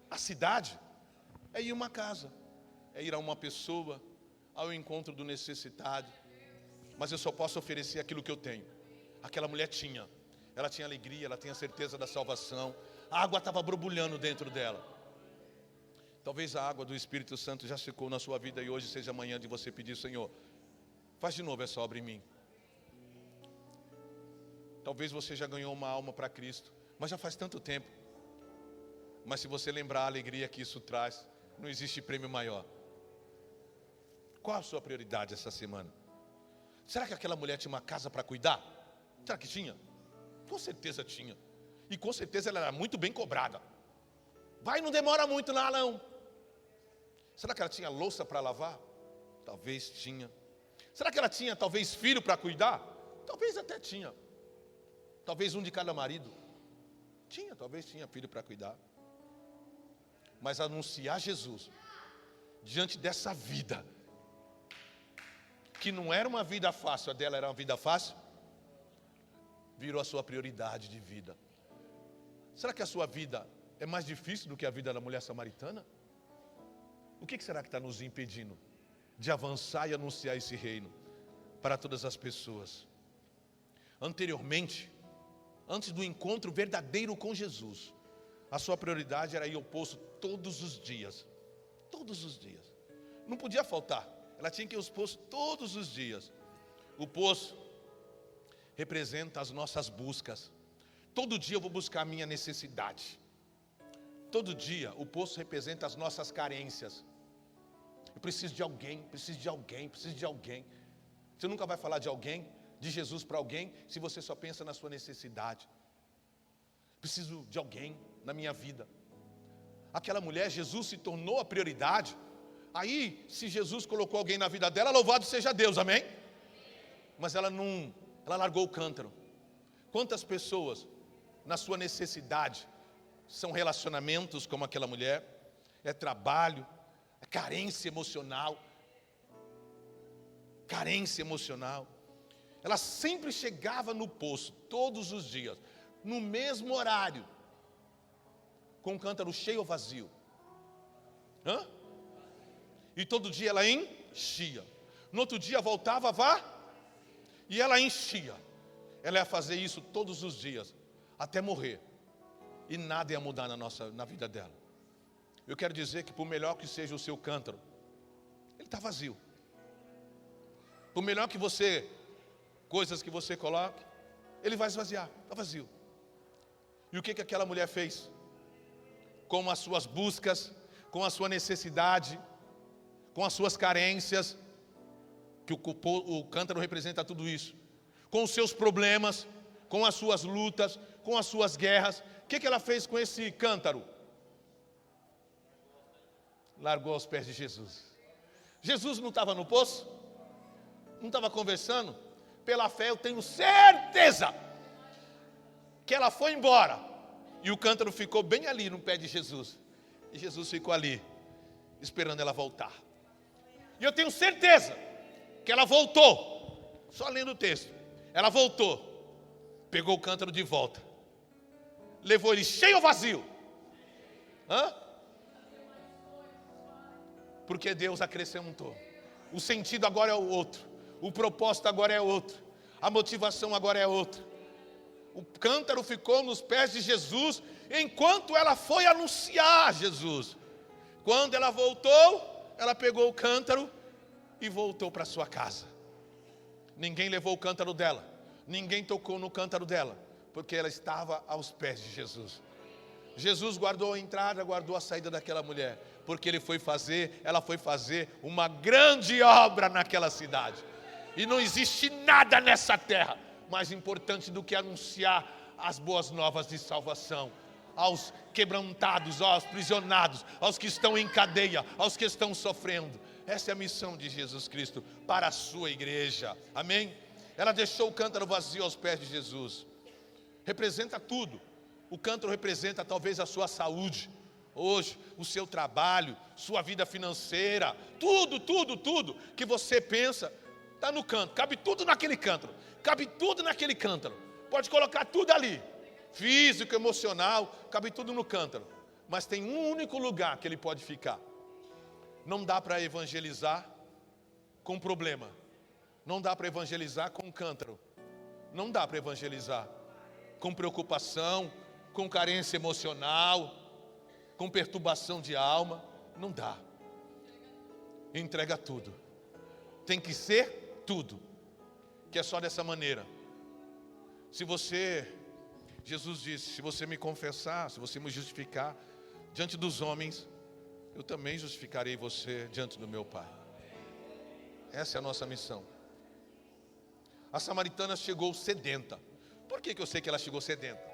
a cidade é ir a uma casa, é ir a uma pessoa, ao encontro do necessitado. Mas eu só posso oferecer aquilo que eu tenho. Aquela mulher tinha. Ela tinha alegria, ela tinha certeza da salvação. A água estava borbulhando dentro dela. Talvez a água do Espírito Santo já secou na sua vida e hoje seja a manhã de você pedir: Senhor, faz de novo essa obra em mim. Talvez você já ganhou uma alma para Cristo, mas já faz tanto tempo. Mas se você lembrar a alegria que isso traz, não existe prêmio maior. Qual a sua prioridade essa semana? Será que aquela mulher tinha uma casa para cuidar? Será que tinha? Com certeza tinha. E com certeza ela era muito bem cobrada. Vai, não demora muito lá não. Será que ela tinha louça para lavar? Talvez tinha. Será que ela tinha talvez filho para cuidar? Talvez até tinha. Talvez um de cada marido. Talvez tinha filho para cuidar. Mas anunciar Jesus diante dessa vida, que não era uma vida fácil, a dela era uma vida fácil, virou a sua prioridade de vida. Será que a sua vida é mais difícil do que a vida da mulher samaritana? O que será que está nos impedindo de avançar e anunciar esse reino para todas as pessoas? Anteriormente, antes do encontro verdadeiro com Jesus, a sua prioridade era ir ao poço todos os dias. Todos os dias. Não podia faltar. Ela tinha que ir aos poços todos os dias. O poço representa as nossas buscas. Todo dia eu vou buscar a minha necessidade. Todo dia o poço representa as nossas carências. Eu preciso de alguém, preciso de alguém, preciso de alguém. Você nunca vai falar de alguém, de Jesus para alguém, se você só pensa na sua necessidade. Preciso de alguém na minha vida. Aquela mulher, Jesus se tornou a prioridade. Aí, se Jesus colocou alguém na vida dela, louvado seja Deus, amém? Mas ela largou o cântaro. Quantas pessoas, na sua necessidade, são relacionamentos como aquela mulher, é trabalho, é carência emocional. Carência emocional. Ela sempre chegava no poço, todos os dias, no mesmo horário, com o cântaro cheio ou vazio? E todo dia ela enchia. No outro dia voltava, e ela enchia. Ela ia fazer isso todos os dias, até morrer. E nada ia mudar na vida dela. Eu quero dizer que por melhor que seja o seu cântaro, ele está vazio. Por melhor que coisas que você coloque, ele vai esvaziar, está vazio. E o que aquela mulher fez? Com as suas buscas, com a sua necessidade, com as suas carências, que o cântaro representa tudo isso, com os seus problemas, com as suas lutas, com as suas guerras. O que ela fez com esse cântaro? Largou aos pés de Jesus. Jesus não estava no poço? Não estava conversando? Pela fé eu tenho certeza que ela foi embora e o cântaro ficou bem ali no pé de Jesus. E Jesus ficou ali, esperando ela voltar. E eu tenho certeza que ela voltou, só lendo o texto. Ela voltou, pegou o cântaro de volta, levou ele cheio ou vazio? Porque Deus acrescentou. O sentido agora é o outro, o propósito agora é outro, a motivação agora é outra. O cântaro ficou nos pés de Jesus enquanto ela foi anunciar Jesus. Quando ela voltou, ela pegou o cântaro e voltou para sua casa. Ninguém levou o cântaro dela, ninguém tocou no cântaro dela, porque ela estava aos pés de Jesus. Jesus guardou a entrada, guardou a saída daquela mulher, porque ela foi fazer uma grande obra naquela cidade. E não existe nada nessa terra mais importante do que anunciar as boas novas de salvação aos quebrantados, aos prisionados, aos que estão em cadeia, aos que estão sofrendo. Essa é a missão de Jesus Cristo para a sua igreja, amém? Ela deixou o cântaro vazio aos pés de Jesus. representa tudo. O cântaro representa talvez a sua saúde, hoje, o seu trabalho, sua vida financeira, tudo que você pensa, está no cântaro, cabe tudo naquele cântaro, pode colocar tudo ali, físico, emocional, cabe tudo no cântaro, mas tem um único lugar que ele pode ficar. Não dá para evangelizar com problema, não dá para evangelizar com cântaro, não dá para evangelizar com preocupação, com carência emocional, com perturbação de alma, não dá. Entrega tudo. Tem que ser tudo. Que é só dessa maneira. Jesus disse, se você me confessar, se você me justificar diante dos homens, eu também justificarei você diante do meu Pai. Essa é a nossa missão. A samaritana chegou sedenta. Por que eu sei que ela chegou sedenta?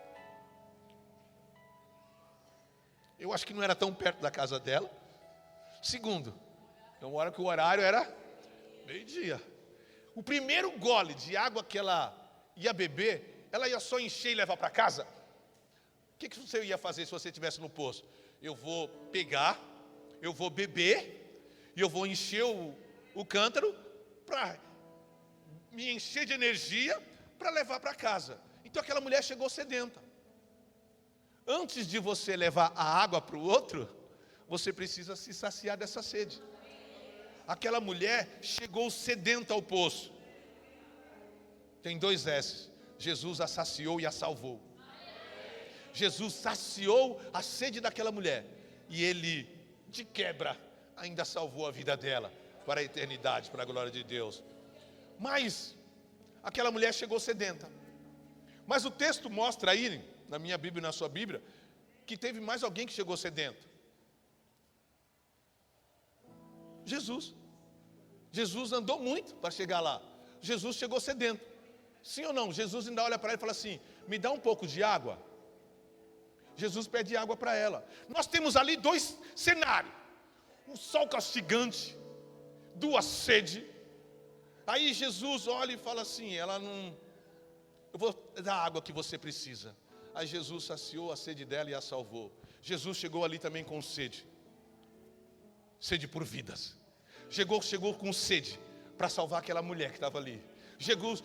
Eu acho que não era tão perto da casa dela. Segundo, então hora que o horário era meio-dia. O primeiro gole de água que ela ia beber, ela ia só encher e levar para casa. O que você ia fazer se você estivesse no poço? Eu vou pegar, eu vou beber, e eu vou encher o cântaro para me encher de energia para levar para casa. Então aquela mulher chegou sedenta. Antes de você levar a água para o outro, você precisa se saciar dessa sede. Aquela mulher chegou sedenta ao poço. Tem 2 S. Jesus a saciou e a salvou. Jesus saciou a sede daquela mulher. E ele, de quebra, ainda salvou a vida dela para a eternidade, para a glória de Deus. Mas aquela mulher chegou sedenta. Mas o texto mostra aí, na minha Bíblia e na sua Bíblia, que teve mais alguém que chegou sedento. Jesus andou muito para chegar lá. Jesus chegou sedento. Sim ou não? Jesus ainda olha para ela e fala assim, me dá um pouco de água. Jesus pede água para ela. Nós temos ali 2 cenários. Um sol castigante, 2 sedes. Aí Jesus olha e fala assim, eu vou dar a água que você precisa. Aí Jesus saciou a sede dela e a salvou. Jesus chegou ali também com sede. Sede por vidas. Chegou com sede para salvar aquela mulher que estava ali. Jesus,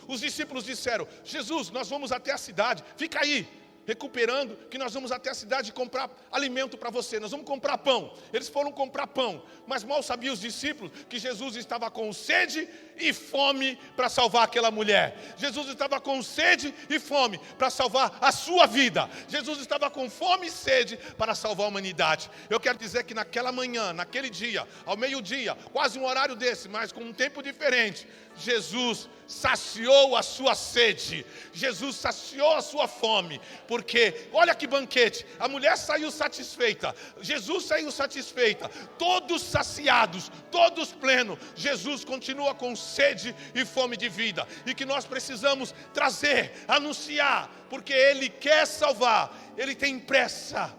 os discípulos disseram, Jesus, nós vamos até a cidade, fica aí, recuperando, que nós vamos até a cidade comprar alimento para você, nós vamos comprar pão. Eles foram comprar pão, mas mal sabiam os discípulos que Jesus estava com sede e fome para salvar aquela mulher. Jesus estava com sede e fome para salvar a sua vida. Jesus estava com fome e sede para salvar a humanidade. Eu quero dizer que naquela manhã, naquele dia, ao meio-dia, quase um horário desse, mas com um tempo diferente, Jesus saciou a sua sede, Jesus saciou a sua fome, porque olha que banquete, a mulher saiu satisfeita, Jesus saiu satisfeita, todos saciados, todos plenos. Jesus continua com sede e fome de vida, e que nós precisamos trazer, anunciar, porque Ele quer salvar, Ele tem pressa,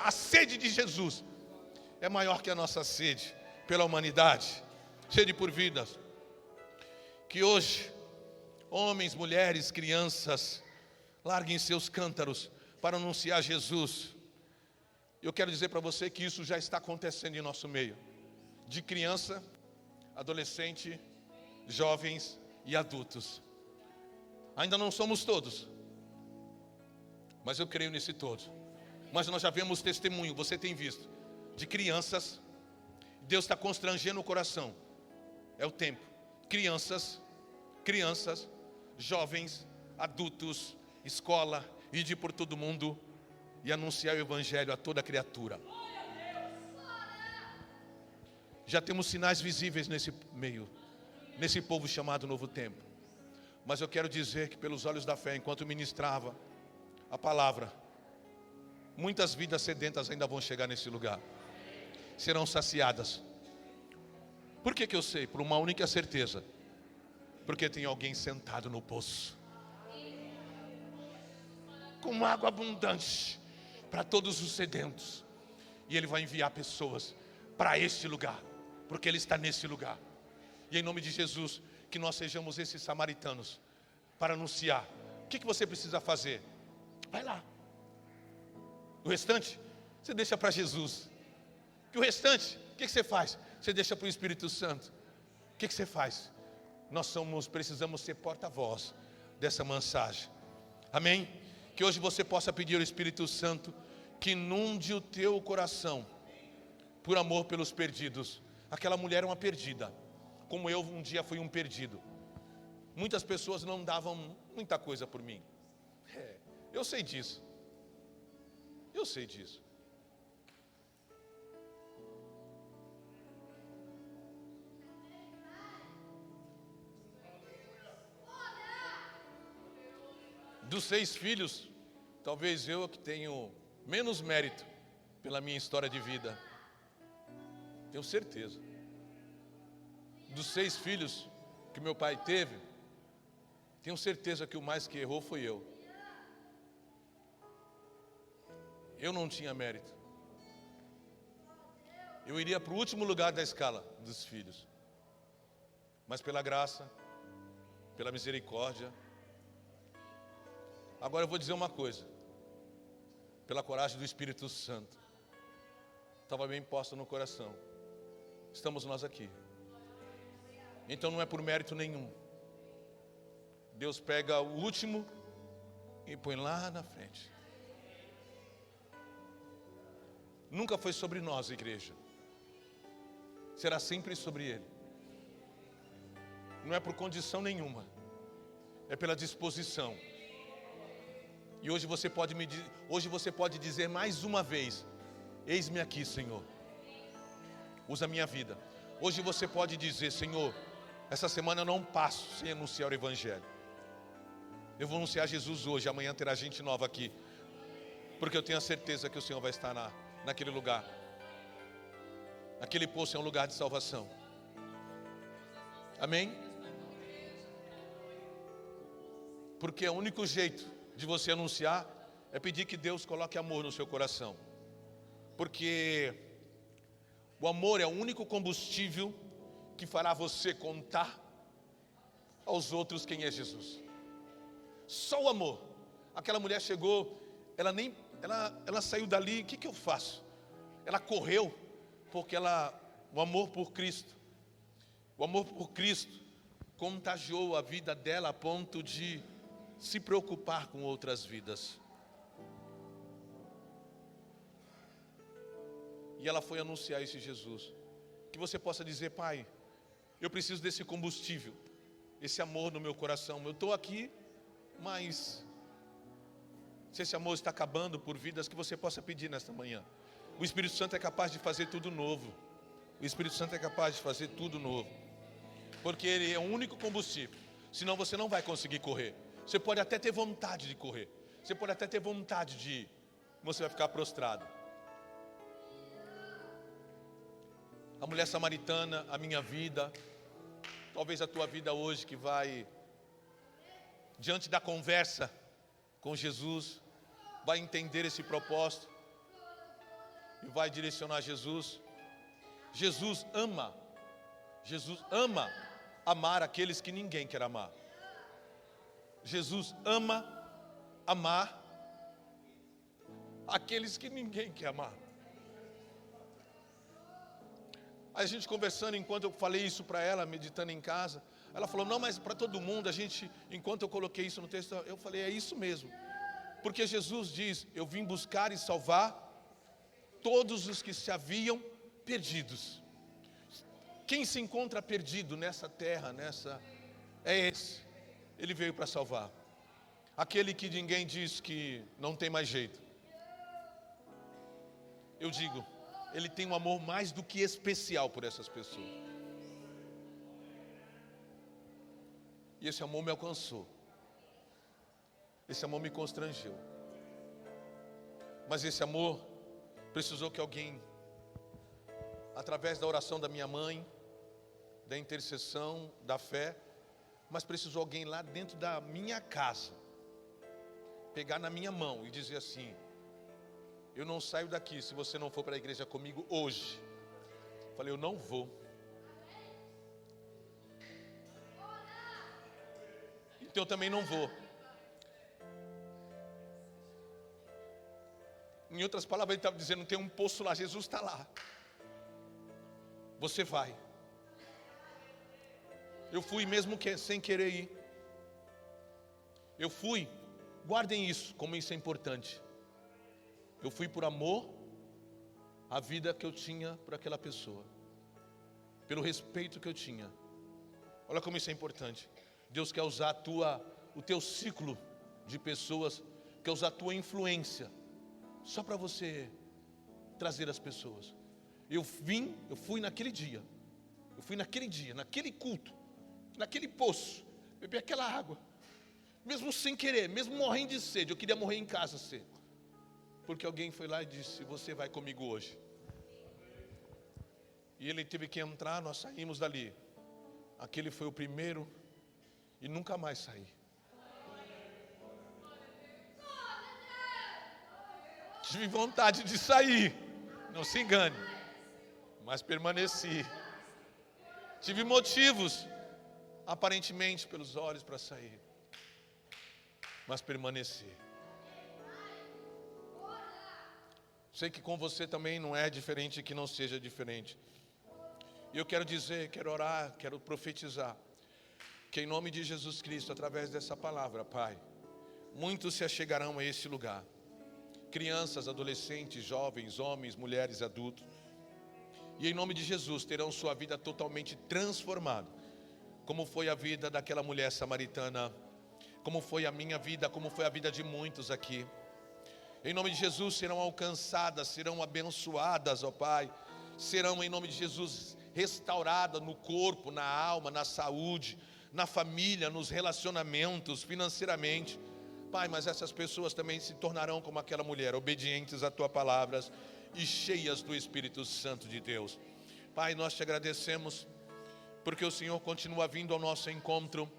a sede de Jesus é maior que a nossa sede pela humanidade, sede por vidas. Que hoje, homens, mulheres, crianças, larguem seus cântaros para anunciar Jesus. Eu quero dizer para você que isso já está acontecendo em nosso meio. De criança, adolescente, jovens e adultos. Ainda não somos todos, mas eu creio nesse todo. Mas nós já vemos testemunho, você tem visto, de crianças. Deus está constrangendo o coração. É o tempo. Crianças, jovens, adultos, escola, ide por todo mundo e anunciar o Evangelho a toda criatura. Já temos sinais visíveis nesse meio, nesse povo chamado Novo Tempo. Mas eu quero dizer que pelos olhos da fé, enquanto ministrava a palavra, muitas vidas sedentas ainda vão chegar nesse lugar. Serão saciadas. Por que eu sei? Por uma única certeza. Porque tem alguém sentado no poço, com água abundante para todos os sedentos. E Ele vai enviar pessoas para este lugar, porque Ele está nesse lugar. E em nome de Jesus, que nós sejamos esses samaritanos para anunciar, o que você precisa fazer? Vai lá. O restante, você deixa para Jesus. E o restante, o que você faz? Você deixa para o Espírito Santo. O que você faz? Precisamos ser porta-voz dessa mensagem. Amém? Que hoje você possa pedir ao Espírito Santo que inunde o teu coração por amor pelos perdidos. Aquela mulher é uma perdida, como eu um dia fui um perdido. Muitas pessoas não davam muita coisa por mim. Eu sei disso. Eu sei disso. Dos 6 filhos, talvez eu que tenho menos mérito pela minha história de vida. Tenho certeza. Dos 6 filhos que meu pai teve, tenho certeza que o mais que errou foi eu. Eu não tinha mérito. Eu iria para o último lugar da escala dos filhos. Mas pela graça, pela misericórdia. Agora eu vou dizer uma coisa. Pela coragem do Espírito Santo. Estava bem posta no coração. Estamos nós aqui. Então não é por mérito nenhum. Deus pega o último e põe lá na frente. Nunca foi sobre nós, igreja. Será sempre sobre Ele. Não é por condição nenhuma. É pela disposição. E hoje você pode dizer mais uma vez: eis-me aqui, Senhor. Usa a minha vida. Hoje você pode dizer: Senhor, essa semana eu não passo sem anunciar o Evangelho. Eu vou anunciar Jesus hoje, amanhã terá gente nova aqui. Porque eu tenho a certeza que o Senhor vai estar naquele lugar. Aquele poço é um lugar de salvação. Amém? Porque o único jeito de você anunciar é pedir que Deus coloque amor no seu coração. Porque o amor é o único combustível que fará você contar aos outros quem é Jesus. Só o amor. Aquela mulher chegou, ela saiu dali, o que eu faço? Ela correu, porque o amor por Cristo, contagiou a vida dela a ponto de se preocupar com outras vidas. E ela foi anunciar esse Jesus. Que você possa dizer: Pai, eu preciso desse combustível, esse amor no meu coração. Eu estou aqui, mas se esse amor está acabando por vidas, que você possa pedir nesta manhã. O Espírito Santo é capaz de fazer tudo novo. O Espírito Santo é capaz de fazer tudo novo. Porque Ele é o único combustível. Senão você não vai conseguir correr. Você pode até ter vontade de correr. Você pode até ter vontade de ir. Você vai ficar prostrado. A mulher samaritana, a minha vida, talvez a tua vida hoje que vai, diante da conversa com Jesus, vai entender esse propósito e vai direcionar Jesus. Jesus ama amar aqueles que ninguém quer amar. Jesus ama amar aqueles que ninguém quer amar. A gente conversando, enquanto eu falei isso para ela, meditando em casa, ela falou: não, mas para todo mundo, enquanto eu coloquei isso no texto, eu falei: é isso mesmo. Porque Jesus diz: eu vim buscar e salvar todos os que se haviam perdidos. Quem se encontra perdido nessa terra, é esse. Ele veio para salvar. Aquele que ninguém diz que não tem mais jeito. Eu digo, Ele tem um amor mais do que especial por essas pessoas. E esse amor me alcançou. Esse amor me constrangeu. Mas esse amor precisou que alguém, através da oração da minha mãe, da intercessão, da fé, mas precisou alguém lá dentro da minha casa pegar na minha mão e dizer assim: eu não saio daqui se você não for para a igreja comigo hoje. Falei: eu não vou. Então eu também não vou. Em outras palavras, ele estava dizendo, tem um poço lá, Jesus está lá. Você vai. Eu fui mesmo que sem querer ir. Eu fui, guardem isso, como isso é importante. Eu fui por amor à vida que eu tinha por aquela pessoa, pelo respeito que eu tinha. Olha como isso é importante. Deus quer usar o teu ciclo de pessoas, quer usar a tua influência, só para você trazer as pessoas. Eu fui naquele dia, naquele culto, naquele poço, bebi aquela água, mesmo sem querer, mesmo morrendo de sede. Eu queria morrer em casa seco, porque alguém foi lá e disse, você vai comigo hoje. E ele teve que entrar, nós saímos dali. Aquele foi o primeiro e nunca mais saí. Tive vontade de sair, não se engane, mas permaneci. Tive motivos, aparentemente pelos olhos, para sair, mas permaneci. Sei que com você também não é diferente, que não seja diferente. E eu quero dizer, quero orar, quero profetizar, que em nome de Jesus Cristo, através dessa palavra, Pai, muitos se achegarão a esse lugar. Crianças, adolescentes, jovens, homens, mulheres, adultos. E em nome de Jesus terão sua vida totalmente transformada. Como foi a vida daquela mulher samaritana, como foi a minha vida, como foi a vida de muitos aqui. Em nome de Jesus serão alcançadas, serão abençoadas, ó Pai. Serão em nome de Jesus restauradas no corpo, na alma, na saúde, na família, nos relacionamentos, financeiramente. Pai, mas essas pessoas também se tornarão como aquela mulher, obedientes à Tua palavra e cheias do Espírito Santo de Deus. Pai, nós te agradecemos, porque o Senhor continua vindo ao nosso encontro,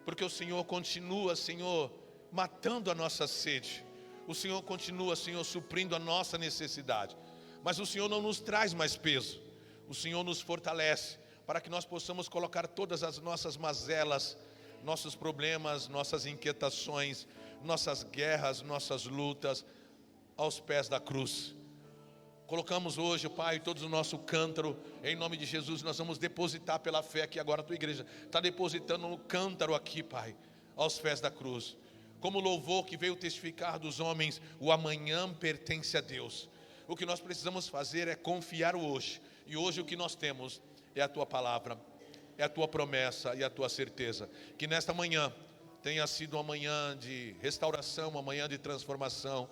porque o Senhor continua, Senhor, matando a nossa sede. O Senhor continua, Senhor, suprindo a nossa necessidade. Mas o Senhor não nos traz mais peso. O Senhor nos fortalece para que nós possamos colocar todas as nossas mazelas, nossos problemas, nossas inquietações, nossas guerras, nossas lutas aos pés da cruz. Colocamos hoje, Pai, todo o nosso cântaro, em nome de Jesus. Nós vamos depositar pela fé aqui agora. A Tua igreja está depositando um cântaro aqui, Pai, aos pés da cruz. Como louvor que veio testificar dos homens, o amanhã pertence a Deus. O que nós precisamos fazer é confiar hoje. E hoje o que nós temos é a Tua palavra, é a Tua promessa e a Tua certeza. Que nesta manhã tenha sido uma manhã de restauração, uma manhã de transformação,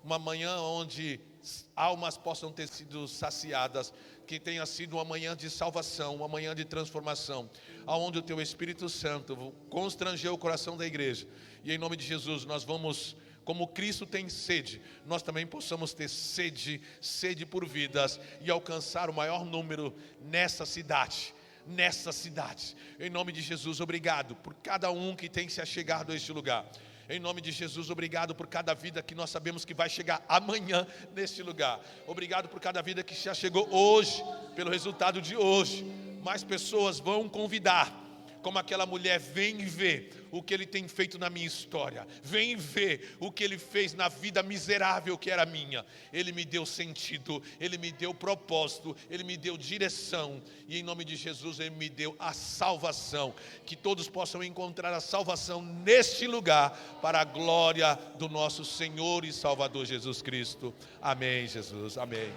uma manhã onde almas possam ter sido saciadas, que tenha sido uma manhã de salvação, uma manhã de transformação, aonde o Teu Espírito Santo constrangeu o coração da igreja. E em nome de Jesus nós vamos, como Cristo tem sede, nós também possamos ter sede por vidas e alcançar o maior número nessa cidade. Em nome de Jesus, obrigado por cada um que tem se achegado a este lugar. Em nome de Jesus, obrigado por cada vida que nós sabemos que vai chegar amanhã neste lugar. Obrigado por cada vida que já chegou hoje, pelo resultado de hoje. Mais pessoas vão convidar, como aquela mulher, vem ver o que Ele tem feito na minha história. Vem ver o que Ele fez na vida miserável que era minha. Ele me deu sentido, Ele me deu propósito, Ele me deu direção. E em nome de Jesus Ele me deu a salvação. Que todos possam encontrar a salvação neste lugar, para a glória do nosso Senhor e Salvador Jesus Cristo. Amém, Jesus, amém.